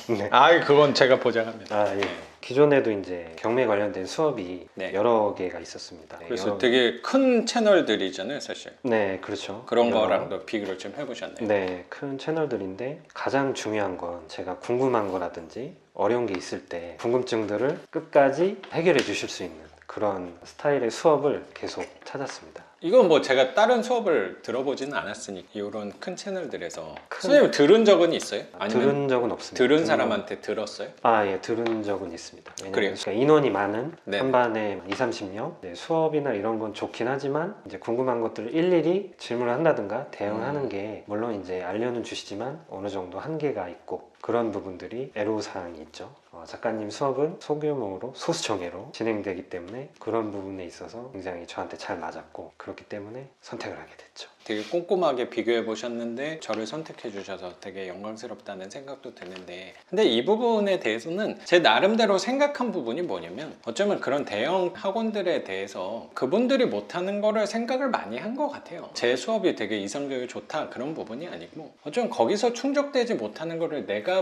네. 그건 제가 보장합니다. 아, 예. 기존에도 이제 경매 관련된 수업이 네. 여러 개가 있었습니다. 네, 그래서 되게 큰 채널들이잖아요, 사실. 네, 그렇죠. 그런 여러- 거랑도 비교를 좀 해보셨네요. 네, 큰 채널들인데 가장 중요한 건 제가 궁금한 거라든지 어려운 게 있을 때 궁금증들을 끝까지 해결해 주실 수 있는 그런 스타일의 수업을 계속 찾았습니다. 이건 뭐 제가 다른 수업을 들어보지는 않았으니까 이런 큰 채널들에서 큰- 선생님 들은 적은 있어요? 아니면 들은 적은 없습니다. 들은 사람한테 들었어요? 아, 예, 들은 적은 있습니다. 그래요? 왜냐면 그러니까 인원이 많은 네. 한 반에 2, 30명 수업이나 이런 건 좋긴 하지만 이제 궁금한 것들을 일일이 질문을 한다든가 대응하는 게 물론 이제 알려는 주시지만 어느 정도 한계가 있고 그런 부분들이 애로사항이 있죠. 작가님 수업은 소규모로 소수정예로 진행되기 때문에 그런 부분에 있어서 굉장히 저한테 잘 맞았고 그렇기 때문에 선택을 하게 됐죠. 되게 꼼꼼하게 비교해 보셨는데 저를 선택해 주셔서 되게 영광스럽다는 생각도 드는데 근데 이 부분에 대해서는 제 나름대로 생각한 부분이 뭐냐면 어쩌면 그런 대형 학원들에 대해서 그분들이 못하는 거를 생각을 많이 한 것 같아요. 제 수업이 되게 이상적이고 좋다 그런 부분이 아니고 어쩌면 거기서 충족되지 못하는 거를 내가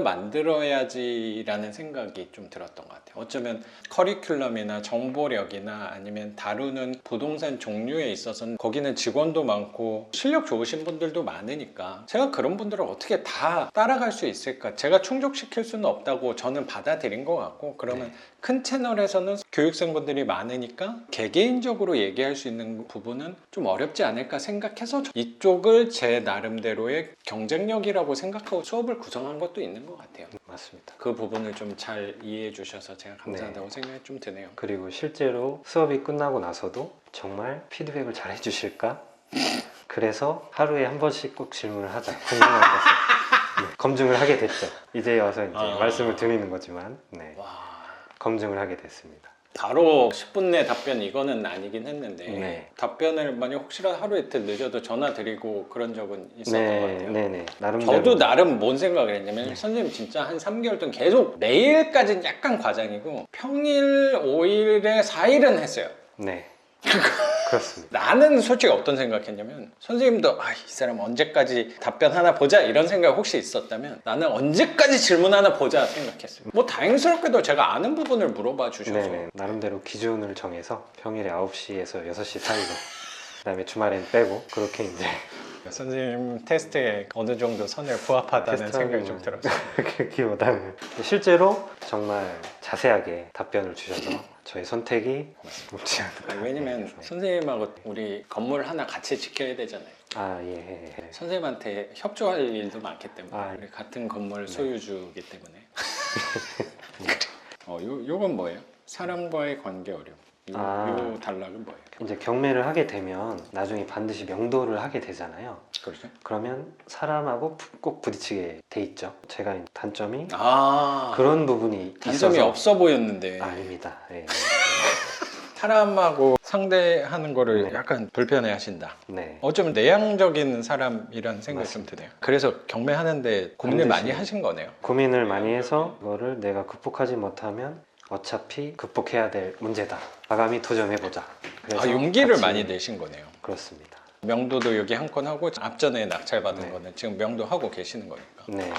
만들어야지라는 생각이 좀 들었던 것 같아요. 어쩌면 커리큘럼이나 정보력이나 아니면 다루는 부동산 종류에 있어서는 거기는 직원도 많고 실력 좋으신 분들도 많으니까 제가 그런 분들을 어떻게 다 따라갈 수 있을까? 제가 충족시킬 수는 없다고 저는 받아들인 것 같고 그러면 큰 채널에서는 교육생분들이 많으니까 개개인적으로 얘기할 수 있는 부분은 좀 어렵지 않을까 생각해서 이쪽을 제 나름대로의 경쟁력이라고 생각하고 수업을 구성한 것도 있는 것 같아요. 맞습니다. 그 부분을 좀 잘 이해해 주셔서 제가 감사하다고 생각이 좀 드네요. 그리고 실제로 수업이 끝나고 나서도 정말 피드백을 잘 해주실까? 그래서 하루에 한 번씩 꼭 질문을 하자. 궁금한 것을 검증을 하게 됐죠. 이제 와서 이제 말씀을 드리는 거지만 와, 검증을 하게 됐습니다. 바로 10분 내 답변 이거는 아니긴 했는데 네. 답변을 만약 혹시라도 하루 이틀 늦어도 전화 드리고 그런 적은 있었던 것 같아요. 네네. 나름대로 저도 나름 뭔 생각을 했냐면 선생님 진짜 한 3개월 동안 계속 매일까지는 약간 과장이고 평일 5일에 4일은 했어요. 네. 그렇습니다. 나는 솔직히 어떤 생각했냐면 선생님도 이 사람 언제까지 답변 하나 보자 이런 생각 혹시 있었다면 나는 언제까지 질문 하나 보자 생각했어요. 뭐 다행스럽게도 제가 아는 부분을 물어봐 주셔서 네네. 나름대로 기준을 정해서 평일에 9시에서 6시 사이로 그다음에 주말엔 빼고 그렇게 이제 선생님 테스트에 어느 정도 선에 부합하다는 생각이 좀 들었어요. 그기보다는 실제로 정말 자세하게 답변을 주셔서 저의 선택이 옳지 않다. 왜냐면 선생님하고 우리 건물 하나 같이 지켜야 되잖아요. 예. 선생님한테 협조할 일도 많기 때문에 우리 같은 건물 소유주이기 때문에 요건 뭐예요? 사람과의 관계 어려움. 요 단락은 뭐예요? 이제 경매를 하게 되면 나중에 반드시 명도를 하게 되잖아요. 그렇죠? 그러면 사람하고 꼭 부딪히게 돼 있죠. 제가 단점이 아 그런 부분이 단점이 있어서 없어 보였는데 아닙니다. 예. 사람하고 상대하는 거를 네. 약간 불편해 하신다. 네. 어쩌면 내향적인 사람이라는 생각이 좀 맞습니다. 드네요. 그래서 경매하는데 고민을 반드시 많이 하신 거네요. 고민을 많이 해서 이거를 내가 극복하지 못하면 어차피 극복해야 될 문제다. 과감히 도전해보자. 그래서 용기를 같이- 많이 내신 거네요. 그렇습니다. 명도도 여기 한 건 하고 앞전에 낙찰받은 네. 거는 지금 명도 하고 계시는 거니까. 네.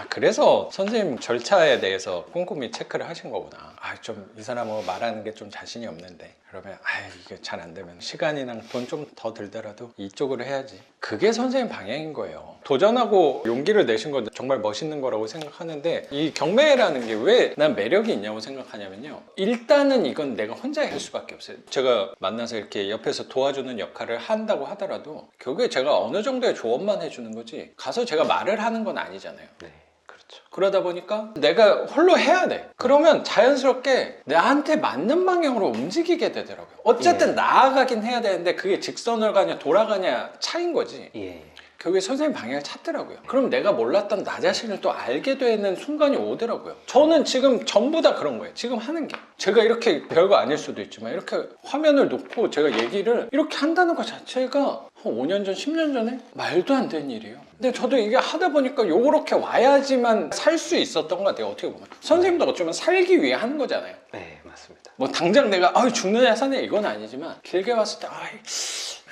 그래서 선생님 절차에 대해서 꼼꼼히 체크를 하신 거구나. 좀 이 사람하고 말하는 게 좀 자신이 없는데 그러면 이게 잘 안 되면 시간이랑 돈 좀 더 들더라도 이쪽으로 해야지. 그게 선생님 방향인 거예요. 도전하고 용기를 내신 건 정말 멋있는 거라고 생각하는데 이 경매라는 게 왜 난 매력이 있냐고 생각하냐면요. 일단은 이건 내가 혼자 할 수밖에 없어요. 제가 만나서 이렇게 옆에서 도와주는 역할을 한다고 하더라도 결국에 제가 어느 정도의 조언만 해주는 거지 가서 제가 말을 하는 건 아니잖아요. 네. 그렇죠. 그러다 보니까 내가 홀로 해야 돼. 그러면 자연스럽게 나한테 맞는 방향으로 움직이게 되더라고요. 어쨌든 예. 나아가긴 해야 되는데 그게 직선을 가냐 돌아가냐 차인 거지. 예. 결국에 선생님 방향을 찾더라고요. 그럼 내가 몰랐던 나 자신을 또 알게 되는 순간이 오더라고요. 저는 지금 전부 다 그런 거예요. 지금 하는 게. 제가 이렇게 별거 아닐 수도 있지만 이렇게 화면을 놓고 제가 얘기를 이렇게 한다는 것 자체가 한 5년 전, 10년 전에 말도 안 되는 일이에요. 근데 저도 이게 하다 보니까 요렇게 와야지만 살 수 있었던 것 같아요. 어떻게 보면. 선생님도 어쩌면 살기 위해 하는 거잖아요. 네, 맞습니다. 뭐 당장 내가 죽느냐 사느냐 이건 아니지만 길게 봤을 때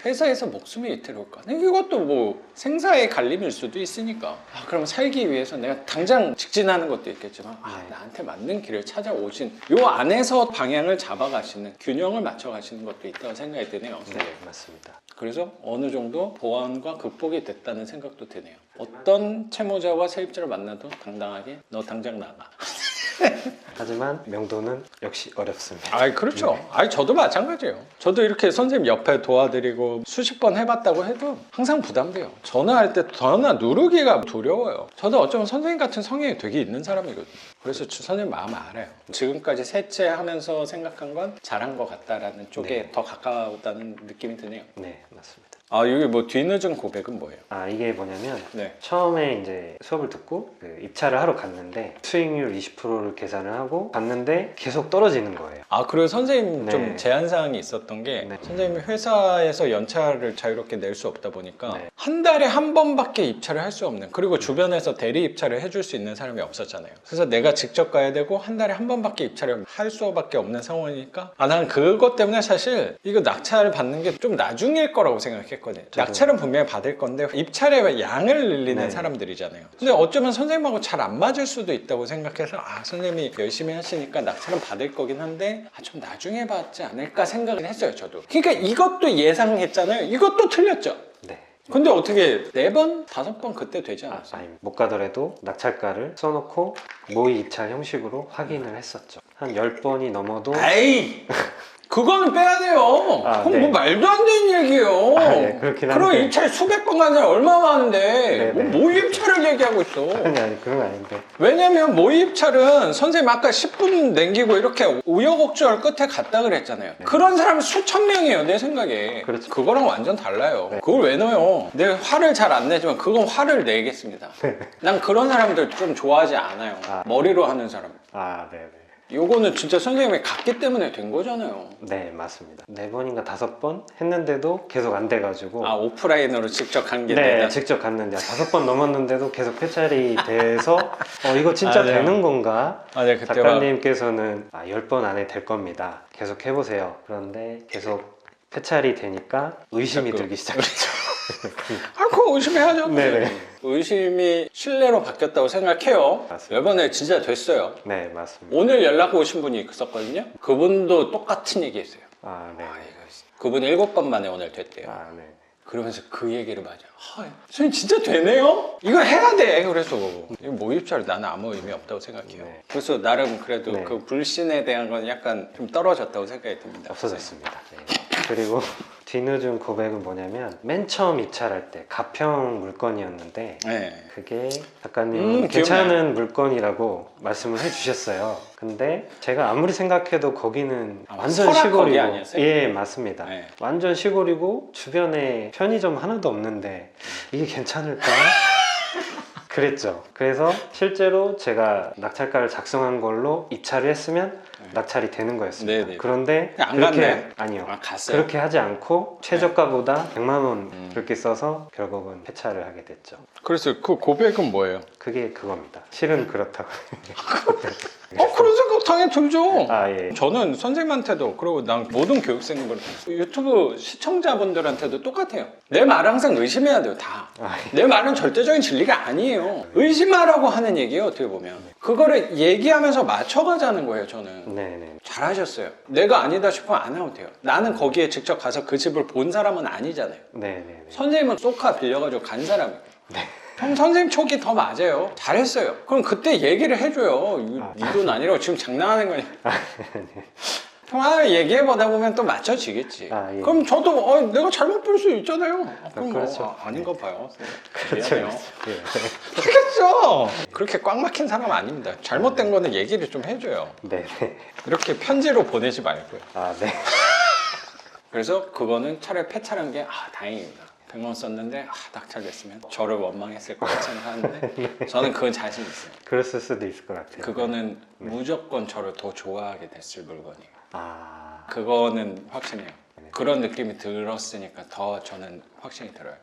회사에서 목숨이 위태로울까? 이것도 뭐 생사의 갈림일 수도 있으니까 그럼 살기 위해서 내가 당장 직진하는 것도 있겠지만 나한테 맞는 길을 찾아오신 요 안에서 방향을 잡아가시는 균형을 맞춰가시는 것도 있다고 생각이 드네요. 네, 맞습니다. 그래서 어느 정도 보완과 극복이 됐다는 생각도 드네요. 어떤 채무자와 세입자를 만나도 당당하게 너 당장 나가. 하지만 명도는 역시 어렵습니다. 그렇죠. 저도 마찬가지예요. 저도 이렇게 선생님 옆에 도와드리고 수십 번 해봤다고 해도 항상 부담돼요. 전화할 때 전화 누르기가 두려워요. 저도 어쩌면 선생님 같은 성향이 되게 있는 사람이거든요. 그래서 선생님 마음 알아요. 지금까지 셋째 하면서 생각한 건 잘한 것 같다라는 쪽에 네. 더 가까웠다는 느낌이 드네요. 네, 맞습니다. 여기 뭐 뒤늦은 고백은 뭐예요? 이게 뭐냐면 네. 처음에 이제 수업을 듣고 입찰을 하러 갔는데 수익률 20%를 계산을 하고 갔는데 계속 떨어지는 거예요. 그리고 선생님 네. 좀 제한사항이 있었던 게 네. 선생님이 회사에서 연차를 자유롭게 낼 수 없다 보니까 네. 한 달에 한 번밖에 입찰을 할 수 없는 그리고 주변에서 대리 입찰을 해줄 수 있는 사람이 없었잖아요. 그래서 내가 직접 가야 되고 한 달에 한 번밖에 입찰을 할 수밖에 없는 상황이니까 난 그것 때문에 사실 이거 낙찰을 받는 게 좀 나중일 거라고 생각했거든요. 낙찰은 분명히 받을 건데 입찰의 양을 늘리는 네. 사람들이잖아요. 근데 어쩌면 선생님하고 잘 안 맞을 수도 있다고 생각해서 선생님이 열심히 하시니까 낙찰은 받을 거긴 한데 좀 나중에 받지 않을까 생각을 했어요. 저도. 그러니까 이것도 예상했잖아요. 이것도 틀렸죠. 네. 근데 어떻게 4번, 5번 그때 되지 않았어요? 아니, 못 가더라도 낙찰가를 써놓고 모의 입찰 형식으로 확인을 했었죠. 한 10번이 넘어도 에이! 그거는 빼야 돼요. 그건 네. 뭐 말도 안 되는 얘기예요. 네, 그렇긴 한데. 그럼 입찰 수백 번 가는 사람 얼마 많은데 네, 뭐 네. 모의 입찰을 얘기하고 있어. 아니 그런 건 아닌데. 왜냐면 모의 입찰은 선생님 아까 10분 남기고 이렇게 우여곡절 끝에 갔다 그랬잖아요. 네. 그런 사람 수천 명이에요, 내 생각에. 그렇죠. 그거랑 완전 달라요. 네. 그걸 왜 넣어요? 내가 화를 잘 안 내지만 그건 화를 내겠습니다. 난 그런 사람들 좀 좋아하지 않아요. 머리로 하는 사람. 네네. 요거는 진짜 선생님이 갔기 때문에 된 거잖아요. 네, 맞습니다. 4번인가 5번 했는데도 계속 안 돼가지고. 오프라인으로 직접 간 게 네, 내가. 직접 갔는데 5번 넘었는데도 계속 폐찰이 돼서 이거 진짜 네. 되는 건가? 네, 그때 막 작가님께서는 10번 안에 될 겁니다. 계속 해보세요. 그런데 계속 폐찰이 되니까 의심이 자꾸. 들기 시작했죠. 아, 그거 의심해야죠. 네네. 의심이 신뢰로 바뀌었다고 생각해요. 맞습니다. 이번에 진짜 됐어요. 네, 맞습니다. 오늘 연락 오신 분이 있었거든요. 그분도 똑같은 얘기 했어요. 아, 네. 그분 7번 만에 오늘 됐대요. 아, 네. 그러면서 그 얘기를 맞아. 선생님 진짜 되네요? 이거 해야 돼. 그래서 이 모의입찰 나는 아무 의미 없다고 생각해요. 네. 그래서 나름 그래도 네. 그 불신에 대한 건 약간 좀 떨어졌다고 생각이 듭니다. 없어졌습니다. 네. 그리고 뒤늦은 고백은 뭐냐면 맨 처음 입찰할 때 가평 물건이었는데 네. 그게 작가님 괜찮은 물건이라고 말씀을 해주셨어요. 근데 제가 아무리 생각해도 거기는 아, 완전 설악 시골이고, 거기 아니었어요? 예, 맞습니다. 네. 완전 시골이고 주변에 편의점 하나도 없는데 이게 괜찮을까? 그랬죠. 그래서 실제로 제가 낙찰가를 작성한 걸로 입찰을 했으면 낙찰이 되는 거였습니다. 네네. 그런데 안 그렇게 갔나요? 아니요. 아, 갔어요? 그렇게 하지 않고 최저가보다 100만 원 그렇게 써서 결국은 폐차를 하게 됐죠. 그래서 그 고백은 뭐예요? 그게 그겁니다. 실은 그렇다고. 그런 생각 당연히 들죠. 아, 예. 저는 선생님한테도 그리고 난 모든 교육생들 유튜브 시청자분들한테도 똑같아요. 내 말을 항상 의심해야 돼요. 다. 아, 내 말은 절대적인 진리가 아니에요. 의심하라고 하는 얘기예요. 어떻게 보면 그거를 얘기하면서 맞춰가자는 거예요. 저는. 네네. 잘하셨어요. 내가 아니다 싶으면 안 하면 돼요. 나는 거기에 직접 가서 그 집을 본 사람은 아니잖아요. 네네. 선생님은 소카 빌려가지고 간 사람이에요. 형 선생님 촉이 더 맞아요. 잘했어요. 그럼 그때 얘기를 해줘요. 네 돈 아니라고 지금 장난하는 거냐. 형 얘기해보다 보면 또 맞춰지겠지. 아, 예. 그럼 저도 내가 잘못 볼 수 있잖아요. 그럼 그렇죠. 아닌가 봐요. 그렇죠. 미안해요. 예. 그렇겠죠. 그렇게 꽉 막힌 사람 아닙니다. 잘못된 거는 얘기를 좀 해줘요. 네네. 이렇게 편지로 보내지 말고요. 아, 네. 그래서 그거는 차라리 폐차한 게 다행입니다. 100만 썼는데 낙찰됐으면 저를 원망했을 거라고 생각하는데 저는 그건 자신 있어요. 그랬을 수도 있을 것 같아요. 그거는 무조건 저를 더 좋아하게 됐을 물건이에요. 아, 그거는 확신해요. 그런 느낌이 들었으니까 더 저는 확신이 들어요.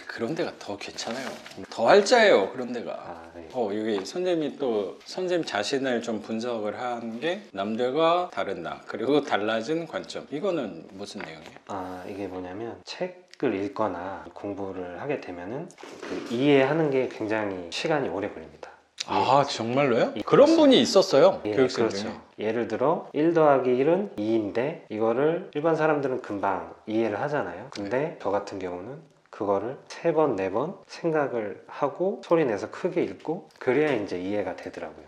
그런 데가 더 괜찮아요. 더 활자예요. 그런 데가. 아, 네. 여기 선생님이 또 선생님 자신을 좀 분석을 한 게 남들과 다른 나 그리고 달라진 관점. 이거는 무슨 내용이에요? 아, 이게 뭐냐면 책을 읽거나 공부를 하게 되면은 그 이해하는 게 굉장히 시간이 오래 걸립니다. 정말로요? 예, 그런 그렇습니다. 분이 있었어요. 예, 교육생 그렇죠. 중에. 예를 들어 1 더하기 1은 2인데 이거를 일반 사람들은 금방 이해를 하잖아요. 근데 저 같은 경우는 그거를 3번, 4번 생각을 하고 소리 내서 크게 읽고 그래야 이제 이해가 되더라고요.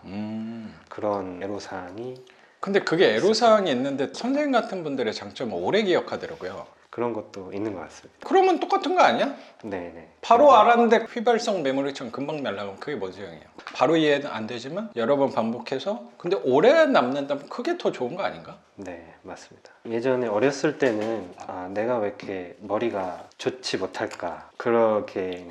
그런 애로사항이 근데 그게 애로사항이 있는데 선생님 같은 분들의 장점은 오래 기억하더라고요. 그런 것도 있는 것 같습니다. 그러면 똑같은 거 아니야? 네네. 바로 알았는데 휘발성 메모리처럼 금방 날아가면 그게 뭔 소용이에요? 바로 이해는 안 되지만 여러 번 반복해서 근데 오래 남는다면 그게 더 좋은 거 아닌가? 네, 맞습니다. 예전에 어렸을 때는 내가 왜 이렇게 머리가 좋지 못할까 그렇게 이제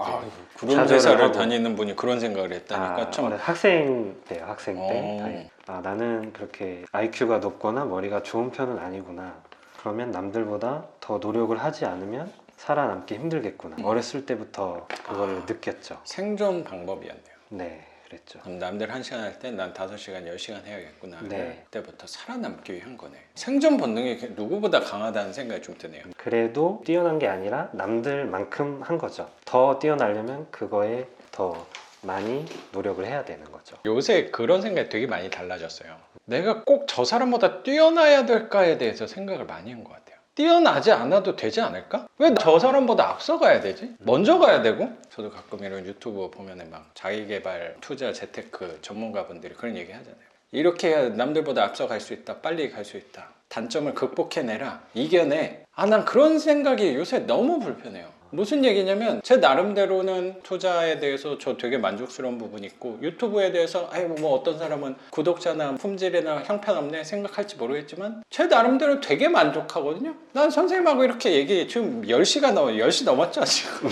그런 좌절을 회사를 하고. 다니는 분이 그런 생각을 했다니까 참. 학생 때요, 학생 때. 나는 그렇게 IQ가 높거나 머리가 좋은 편은 아니구나. 그러면 남들보다 더 노력을 하지 않으면 살아남기 힘들겠구나. 어렸을 때부터 그거를 느꼈죠. 생존 방법이었네요. 네, 그랬죠. 그럼 남들 1시간 할 때 난 5시간, 10시간 해야겠구나. 네. 그때부터 살아남기 위한 거네. 생존 본능이 누구보다 강하다는 생각이 좀 드네요. 그래도 뛰어난 게 아니라 남들만큼 한 거죠. 더 뛰어나려면 그거에 더 많이 노력을 해야 되는 거죠. 요새 그런 생각이 되게 많이 달라졌어요. 내가 꼭 저 사람보다 뛰어나야 될까에 대해서 생각을 많이 한 것 같아요. 뛰어나지 않아도 되지 않을까? 왜 저 사람보다 앞서가야 되지? 먼저 가야 되고? 저도 가끔 이런 유튜브 보면은 막 자기개발, 투자, 재테크 전문가분들이 그런 얘기 하잖아요. 이렇게 해야 남들보다 앞서갈 수 있다. 빨리 갈 수 있다. 단점을 극복해내라. 이겨내. 난 그런 생각이 요새 너무 불편해요. 무슨 얘기냐면 제 나름대로는 투자에 대해서 저 되게 만족스러운 부분이 있고 유튜브에 대해서 뭐 어떤 사람은 구독자나 품질이나 형편없네 생각할지 모르겠지만 제 나름대로 되게 만족하거든요. 난 선생님하고 이렇게 얘기 지금 10시 넘었죠 지금.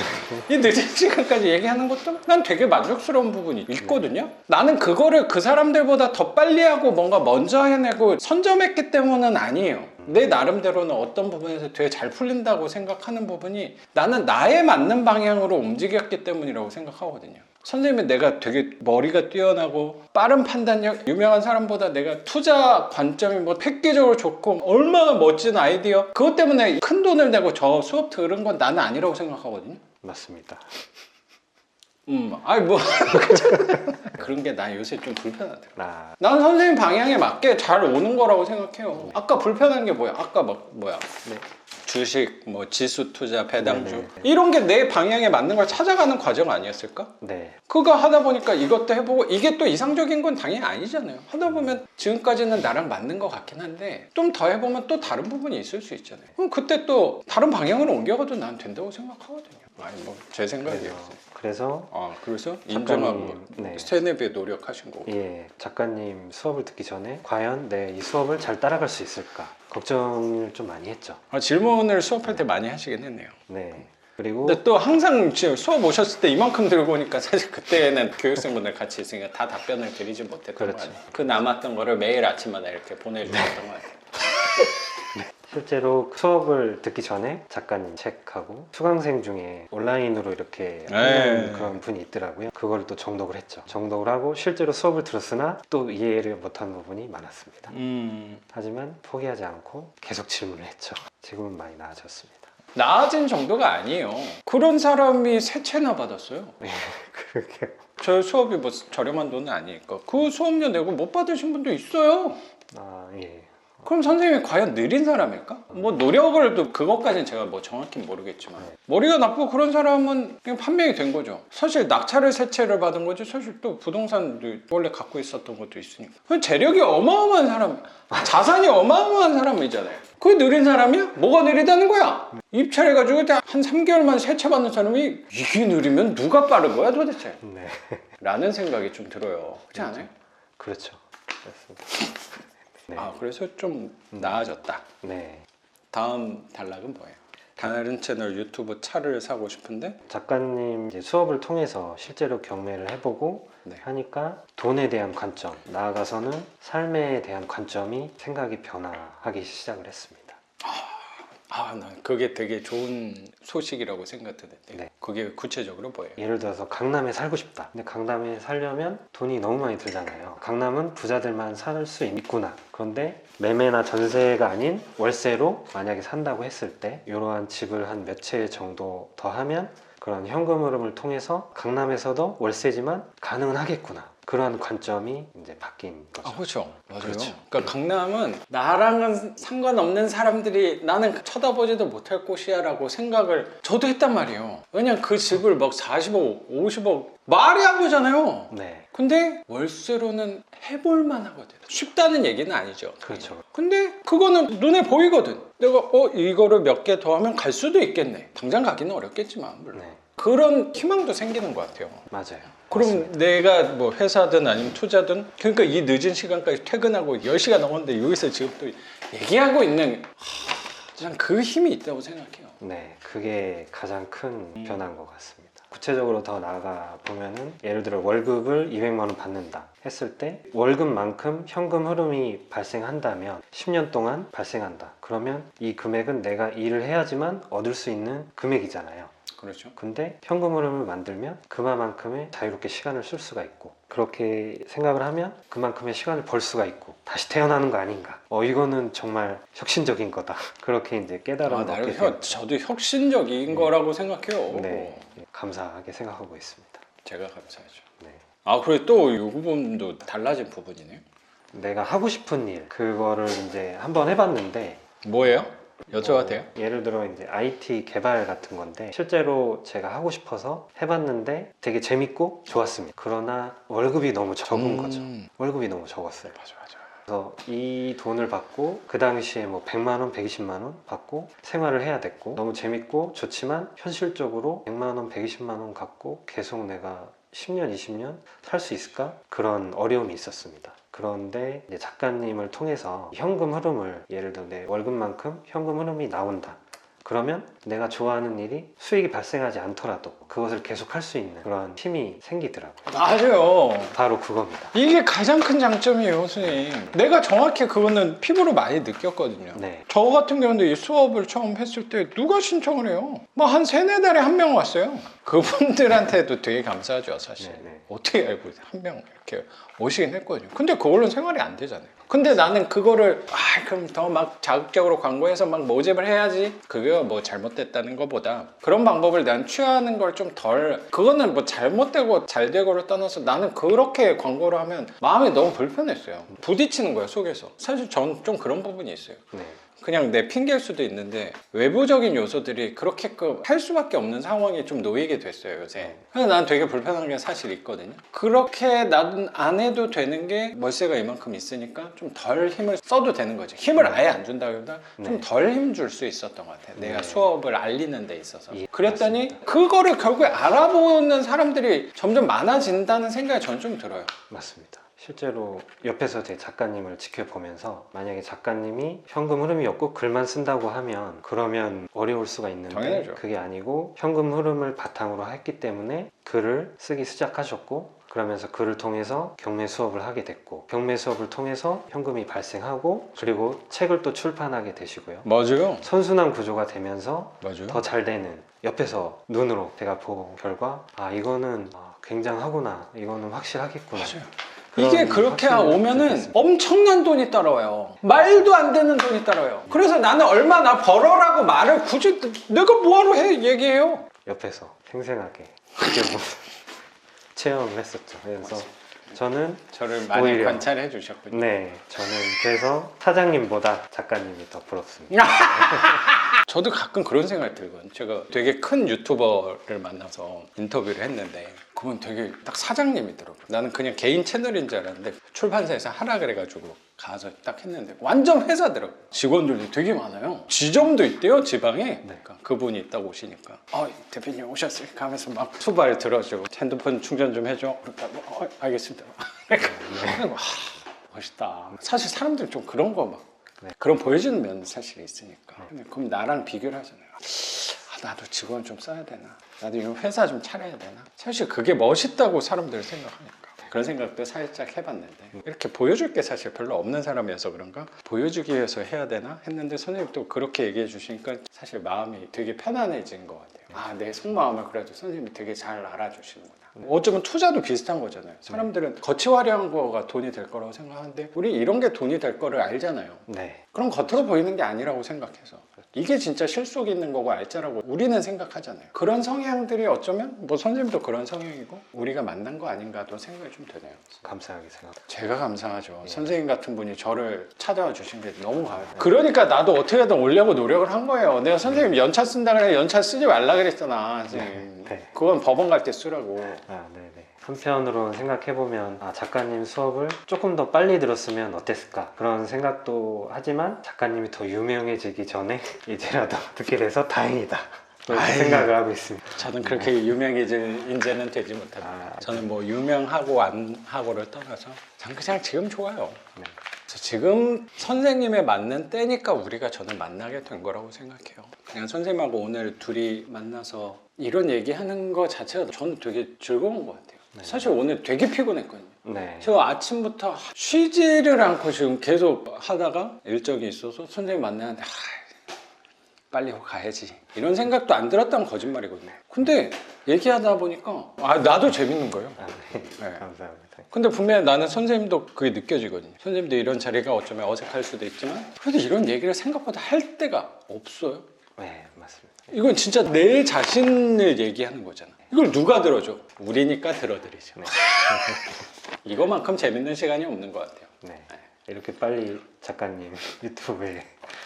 이 늦은 시간까지 얘기하는 것도 난 되게 만족스러운 부분이 있거든요. 나는 그거를 그 사람들보다 더 빨리 하고 뭔가 먼저 해내고 선점했기 때문은 아니에요. 내 나름대로는 어떤 부분에서 되게 잘 풀린다고 생각하는 부분이 나는 나에 맞는 방향으로 움직였기 때문이라고 생각하거든요. 선생님은 내가 되게 머리가 뛰어나고 빠른 판단력, 유명한 사람보다 내가 투자 관점이 뭐 획기적으로 좋고 얼마나 멋진 아이디어, 그것 때문에 큰 돈을 내고 저 수업 들은 건 나는 아니라고 생각하거든요. 맞습니다. 아니 뭐 그런 게 난 요새 좀 불편하더라고. 나 난 선생님 방향에 맞게 잘 오는 거라고 생각해요. 아까 불편한 게 뭐야? 아까 막 뭐야? 네. 주식, 뭐 지수 투자, 배당주 네네. 이런 게 내 방향에 맞는 걸 찾아가는 과정 아니었을까? 네. 그거 하다 보니까 이것도 해보고 이게 또 이상적인 건 당연히 아니잖아요. 하다 보면 지금까지는 나랑 맞는 것 같긴 한데 좀 더 해보면 또 다른 부분이 있을 수 있잖아요. 그럼 그때 또 다른 방향으로 옮겨가도 난 된다고 생각하거든요. 아니 뭐 제 생각이에요. 그래서 그래서 작가님, 인정하고 네. 스탠업에 노력하신 거고. 예, 작가님 수업을 듣기 전에 과연 내 이 수업을 잘 따라갈 수 있을까 걱정을 좀 많이 했죠. 질문을 수업할 때 많이 하시긴 했네요. 네. 그리고 근데 또 항상 지금 수업 오셨을 때 이만큼 들고 오니까 사실 그때는 교육생분들 같이 있으니까 다 답변을 드리지 못했던 그렇죠. 거 같아요. 그 남았던 거를 매일 아침마다 이렇게 보내주셨던 것 같아요. 실제로 수업을 듣기 전에 작가님 책하고 수강생 중에 온라인으로 이렇게 네. 하는 그런 분이 있더라고요. 그걸 또 정독을 했죠. 정독을 하고 실제로 수업을 들었으나 또 이해를 못한 부분이 많았습니다. 하지만 포기하지 않고 계속 질문을 했죠. 지금은 많이 나아졌습니다. 나아진 정도가 아니에요. 그런 사람이 세 채나 받았어요. 그렇게 저 수업이 뭐 저렴한 돈은 아니니까 그 수업료 내고 못 받으신 분도 있어요. 예. 그럼 선생님이 과연 느린 사람일까? 뭐 노력을 또 그것까지는 제가 뭐 정확히 모르겠지만 머리가 나쁘고 그런 사람은 그냥 판명이 된 거죠. 사실 낙찰을 세 채를 받은 거지 사실 또 부동산도 원래 갖고 있었던 것도 있으니까 그냥 재력이 어마어마한 사람, 자산이 어마어마한 사람이잖아요. 그게 느린 사람이야? 뭐가 느리다는 거야? 입찰해가지고 한 3개월만 세 채 받는 사람이 이게 느리면 누가 빠른 거야 도대체? 네. 라는 생각이 좀 들어요. 그렇지 않아요? 그렇죠. 그렇습니다. 네. 그래서 좀 나아졌다. 네. 다음 단락은 뭐예요? 다른 채널 유튜브 차를 사고 싶은데 작가님 이제 수업을 통해서 실제로 경매를 해보고 네. 하니까 돈에 대한 관점, 나아가서는 삶에 대한 관점이 생각이 변화하기 시작을 했습니다. 난 그게 되게 좋은 소식이라고 생각드는데 네. 그게 구체적으로 뭐예요? 예를 들어서 강남에 살고 싶다. 근데 강남에 살려면 돈이 너무 많이 들잖아요. 강남은 부자들만 살 수 있구나. 그런데 매매나 전세가 아닌 월세로 만약에 산다고 했을 때 이러한 집을 한 몇 채 정도 더 하면 그런 현금 흐름을 통해서 강남에서도 월세지만 가능은 하겠구나. 그러한 관점이 이제 바뀐 거죠. 그렇죠. 맞아요. 그렇죠. 그러니까 강남은 나랑은 상관없는 사람들이 나는 쳐다보지도 못할 곳이야라고 생각을 저도 했단 말이에요. 왜냐면 그 집을 막 40억, 50억 말이 안 되잖아요. 네. 근데 월세로는 해볼만 하거든. 쉽다는 얘기는 아니죠. 그렇죠. 근데 그거는 눈에 보이거든. 내가 이거를 몇 개 더 하면 갈 수도 있겠네. 당장 가기는 어렵겠지만 물론. 네. 그런 희망도 생기는 것 같아요. 맞아요. 그럼 맞습니다. 내가 뭐 회사든 아니면 투자든 그러니까 이 늦은 시간까지 퇴근하고 10시가 넘었는데 여기서 지금 또 얘기하고 있는 그냥 그 힘이 있다고 생각해요. 네, 그게 가장 큰 변화인 것 같습니다. 구체적으로 더 나아가 보면은 예를 들어 월급을 200만 원 받는다 했을 때 월급만큼 현금 흐름이 발생한다면 10년 동안 발생한다. 그러면 이 금액은 내가 일을 해야지만 얻을 수 있는 금액이잖아요. 그렇죠. 근데 현금 흐름을 만들면 그만큼의 자유롭게 시간을 쓸 수가 있고 그렇게 생각을 하면 그만큼의 시간을 벌 수가 있고 다시 태어나는 거 아닌가. 이거는 정말 혁신적인 거다. 그렇게 이제 깨달음을 얻게 나름 되고 저도 혁신적인 거라고 생각해요. 네, 감사하게 생각하고 있습니다. 제가 감사하죠. 네. 그리고 또 이 부분도 달라진 부분이네요. 내가 하고 싶은 일 그거를 이제 한번 해봤는데 뭐예요? 여쭤봐도 돼요? 예를 들어 이제 IT 개발 같은 건데 실제로 제가 하고 싶어서 해봤는데 되게 재밌고 좋았습니다. 그러나 월급이 너무 적은 거죠. 월급이 너무 적었어요. 맞아. 그래서 이 돈을 받고 그 당시에 뭐 100만 원, 120만 원 받고 생활을 해야 됐고 너무 재밌고 좋지만 현실적으로 100만 원, 120만 원 갖고 계속 내가 10년, 20년 살 수 있을까? 그런 어려움이 있었습니다. 그런데 이제 작가님을 통해서 현금 흐름을 예를 들어 내 월급만큼 현금 흐름이 나온다. 그러면 내가 좋아하는 일이 수익이 발생하지 않더라도 그것을 계속 할 수 있는 그런 힘이 생기더라고요. 맞아요. 바로 그겁니다. 이게 가장 큰 장점이에요, 선생님. 내가 정확히 그거는 피부로 많이 느꼈거든요. 네. 저 같은 경우도 이 수업을 처음 했을 때 누가 신청을 해요? 뭐 한 3-4달에 한 명 왔어요. 그분들한테도 되게 감사하죠 사실. 네네. 어떻게 알고 한 명 이렇게 오시긴 했거든요. 근데 그걸로 생활이 안 되잖아요. 근데 나는 그거를 그럼 더 막 자극적으로 광고해서 막 모집을 해야지, 그게 뭐 잘못됐다는 것보다 그런 방법을 난 취하는 걸 좀 덜, 그거는 뭐 잘못되고 잘 되고를 떠나서 나는 그렇게 광고를 하면 마음이 너무 불편했어요. 부딪히는 거야 속에서. 사실 전 좀 그런 부분이 있어요. 네. 그냥 내 핑계일 수도 있는데 외부적인 요소들이 그렇게끔 할 수밖에 없는 상황에 좀 놓이게 됐어요 요새. 그래서 난 되게 불편한 게 사실 있거든요. 그렇게 나는 안 해도 되는 게 월세가 이만큼 있으니까 좀 덜 힘을 써도 되는 거지. 힘을 아예 안 준다기보다 좀 네. 덜 힘 줄 수 있었던 것 같아요. 내가 네. 수업을 알리는 데 있어서. 예, 그랬더니 맞습니다. 그거를 결국에 알아보는 사람들이 점점 많아진다는 생각이 저는 좀 들어요. 맞습니다. 실제로 옆에서 제 작가님을 지켜보면서 만약에 작가님이 현금 흐름이 없고 글만 쓴다고 하면 그러면 어려울 수가 있는데 당연하죠. 그게 아니고 현금 흐름을 바탕으로 했기 때문에 글을 쓰기 시작하셨고, 그러면서 글을 통해서 경매 수업을 하게 됐고, 경매 수업을 통해서 현금이 발생하고, 그리고 책을 또 출판하게 되시고요. 맞아요. 선순환 구조가 되면서 맞아요. 더 잘 되는, 옆에서 눈으로 제가 본 결과 이거는 굉장하구나, 이거는 확실하겠구나. 맞아요. 그런 이게 그렇게 확신을 오면은 느꼈습니다. 엄청난 돈이 따라와요. 말도 안 되는 돈이 따라와요. 그래서 나는 얼마나 벌어라고 말을 굳이 내가 뭐하러 얘기해요. 옆에서 생생하게 체험을 했었죠. 그래서 저는 저를 많이 오히려. 관찰해 주셨군요. 저는 그래서 사장님보다 작가님이 더 부럽습니다. 저도 가끔 그런 생각이 들거든요. 제가 되게 큰 유튜버를 만나서 인터뷰를 했는데 그분 되게 딱 사장님이더라고요. 나는 그냥 개인 채널인 줄 알았는데 출판사에서 하라 그래가지고 가서 딱 했는데 완전 회사더라고요. 직원들도 되게 많아요. 지점도 있대요, 지방에. 그러니까 그분이 딱 오시니까 대표님 오셨으니까 하면서 막 수발 들어주고 핸드폰 충전 좀 해줘. 그러니까 알겠습니다. 그러니까 멋있다. 사실 사람들은 좀 그런 거 막 그런 보여주는 면 사실 있으니까. 근데 그럼 나랑 비교를 하잖아요. 나도 직원 좀 써야 되나? 나도 이런 회사 좀 차려야 되나? 사실 그게 멋있다고 사람들이 생각하니까. 그런 생각도 살짝 해봤는데 이렇게 보여줄 게 사실 별로 없는 사람이어서 그런가? 보여주기 위해서 해야 되나? 했는데 선생님이 또 그렇게 얘기해 주시니까 사실 마음이 되게 편안해진 것 같아요. 내 속마음을 그래도 선생님이 되게 잘 알아주시는구나. 어쩌면 투자도 비슷한 거잖아요. 사람들은 겉이 화려한 거가 돈이 될 거라고 생각하는데 우리 이런 게 돈이 될 거를 알잖아요. 네. 그럼 겉으로 보이는 게 아니라고 생각해서 이게 진짜 실속 있는 거고 알짜라고 우리는 생각하잖아요. 그런 성향들이 어쩌면 뭐 선생님도 그런 성향이고 우리가 만난 거 아닌가도 생각이 좀 되네요. 감사하게 생각합니다. 제가 감사하죠. 선생님 같은 분이 저를 찾아와 주신 게 너무 감사해요. 그러니까 나도 어떻게든 오려고 노력을 한 거예요. 내가 선생님 연차 쓴다 그래 연차 쓰지 말라 그랬잖아, 선생님. 네. 그건 법원 갈 때 쓰라고. 네네. 한편으로 생각해보면 작가님 수업을 조금 더 빨리 들었으면 어땠을까, 그런 생각도 하지만 작가님이 더 유명해지기 전에 이제라도 듣게 돼서 다행이다, 그렇게 생각을 하고 있습니다. 저는 그렇게 유명해질 인재는 되지 못합니다. 저는 뭐 유명하고 안 하고를 떠나서 전 그냥 지금 좋아요. 그래서 지금 선생님에 맞는 때니까 우리가 저는 만나게 된 거라고 생각해요. 그냥 선생님하고 오늘 둘이 만나서 이런 얘기하는 거 자체가 저는 되게 즐거운 것 같아요. 사실 오늘 되게 피곤했거든요. 제가 아침부터 쉬지를 않고 지금 계속 하다가 일정이 있어서 선생님 만나는데 빨리 가야지 이런 생각도 안 들었다면 거짓말이거든요. 근데 얘기하다 보니까 나도 재밌는 거예요. 네. 네. 감사합니다. 근데 분명히 나는 선생님도 그게 느껴지거든요. 선생님도 이런 자리가 어쩌면 어색할 수도 있지만 그래도 이런 얘기를 생각보다 할 때가 없어요. 네, 맞습니다. 이건 진짜 내 자신을 얘기하는 거잖아. 이걸 누가 들어줘? 우리니까 들어드리죠. 이거만큼 재밌는 시간이 없는 것 같아요. 이렇게 빨리 작가님 유튜브에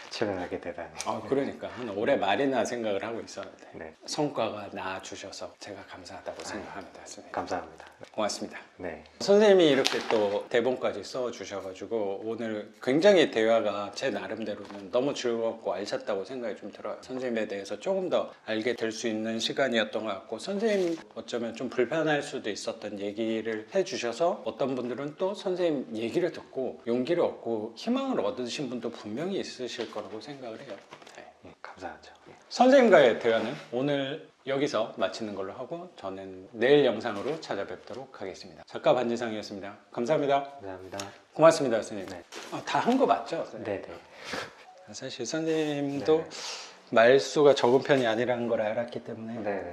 출연하게 되다니. 그러니까 한 올해 말이나 생각을 하고 있었는데 네. 성과가 나와주셔서 제가 감사하다고 생각합니다. 선생님. 감사합니다. 고맙습니다. 네. 선생님이 이렇게 또 대본까지 써주셔가지고 오늘 굉장히 대화가 제 나름대로는 너무 즐겁고 알찼다고 생각이 좀 들어요. 선생님에 대해서 조금 더 알게 될 수 있는 시간이었던 것 같고, 선생님 어쩌면 좀 불편할 수도 있었던 얘기를 해주셔서 어떤 분들은 또 선생님 얘기를 듣고 용기를 얻고 희망을 얻으신 분도 분명히 있으실 거라고 생각을 해요. 감사하죠. 선생님과의 대화는 오늘 여기서 마치는 걸로 하고 저는 내일 영상으로 찾아뵙도록 하겠습니다. 작가 반지상이었습니다. 감사합니다. 감사합니다. 고맙습니다, 선생님. 네. 다 한 거 맞죠? 선생님? 네네. 사실 선생님도 말수가 적은 편이 아니라는 걸 알았기 때문에 네.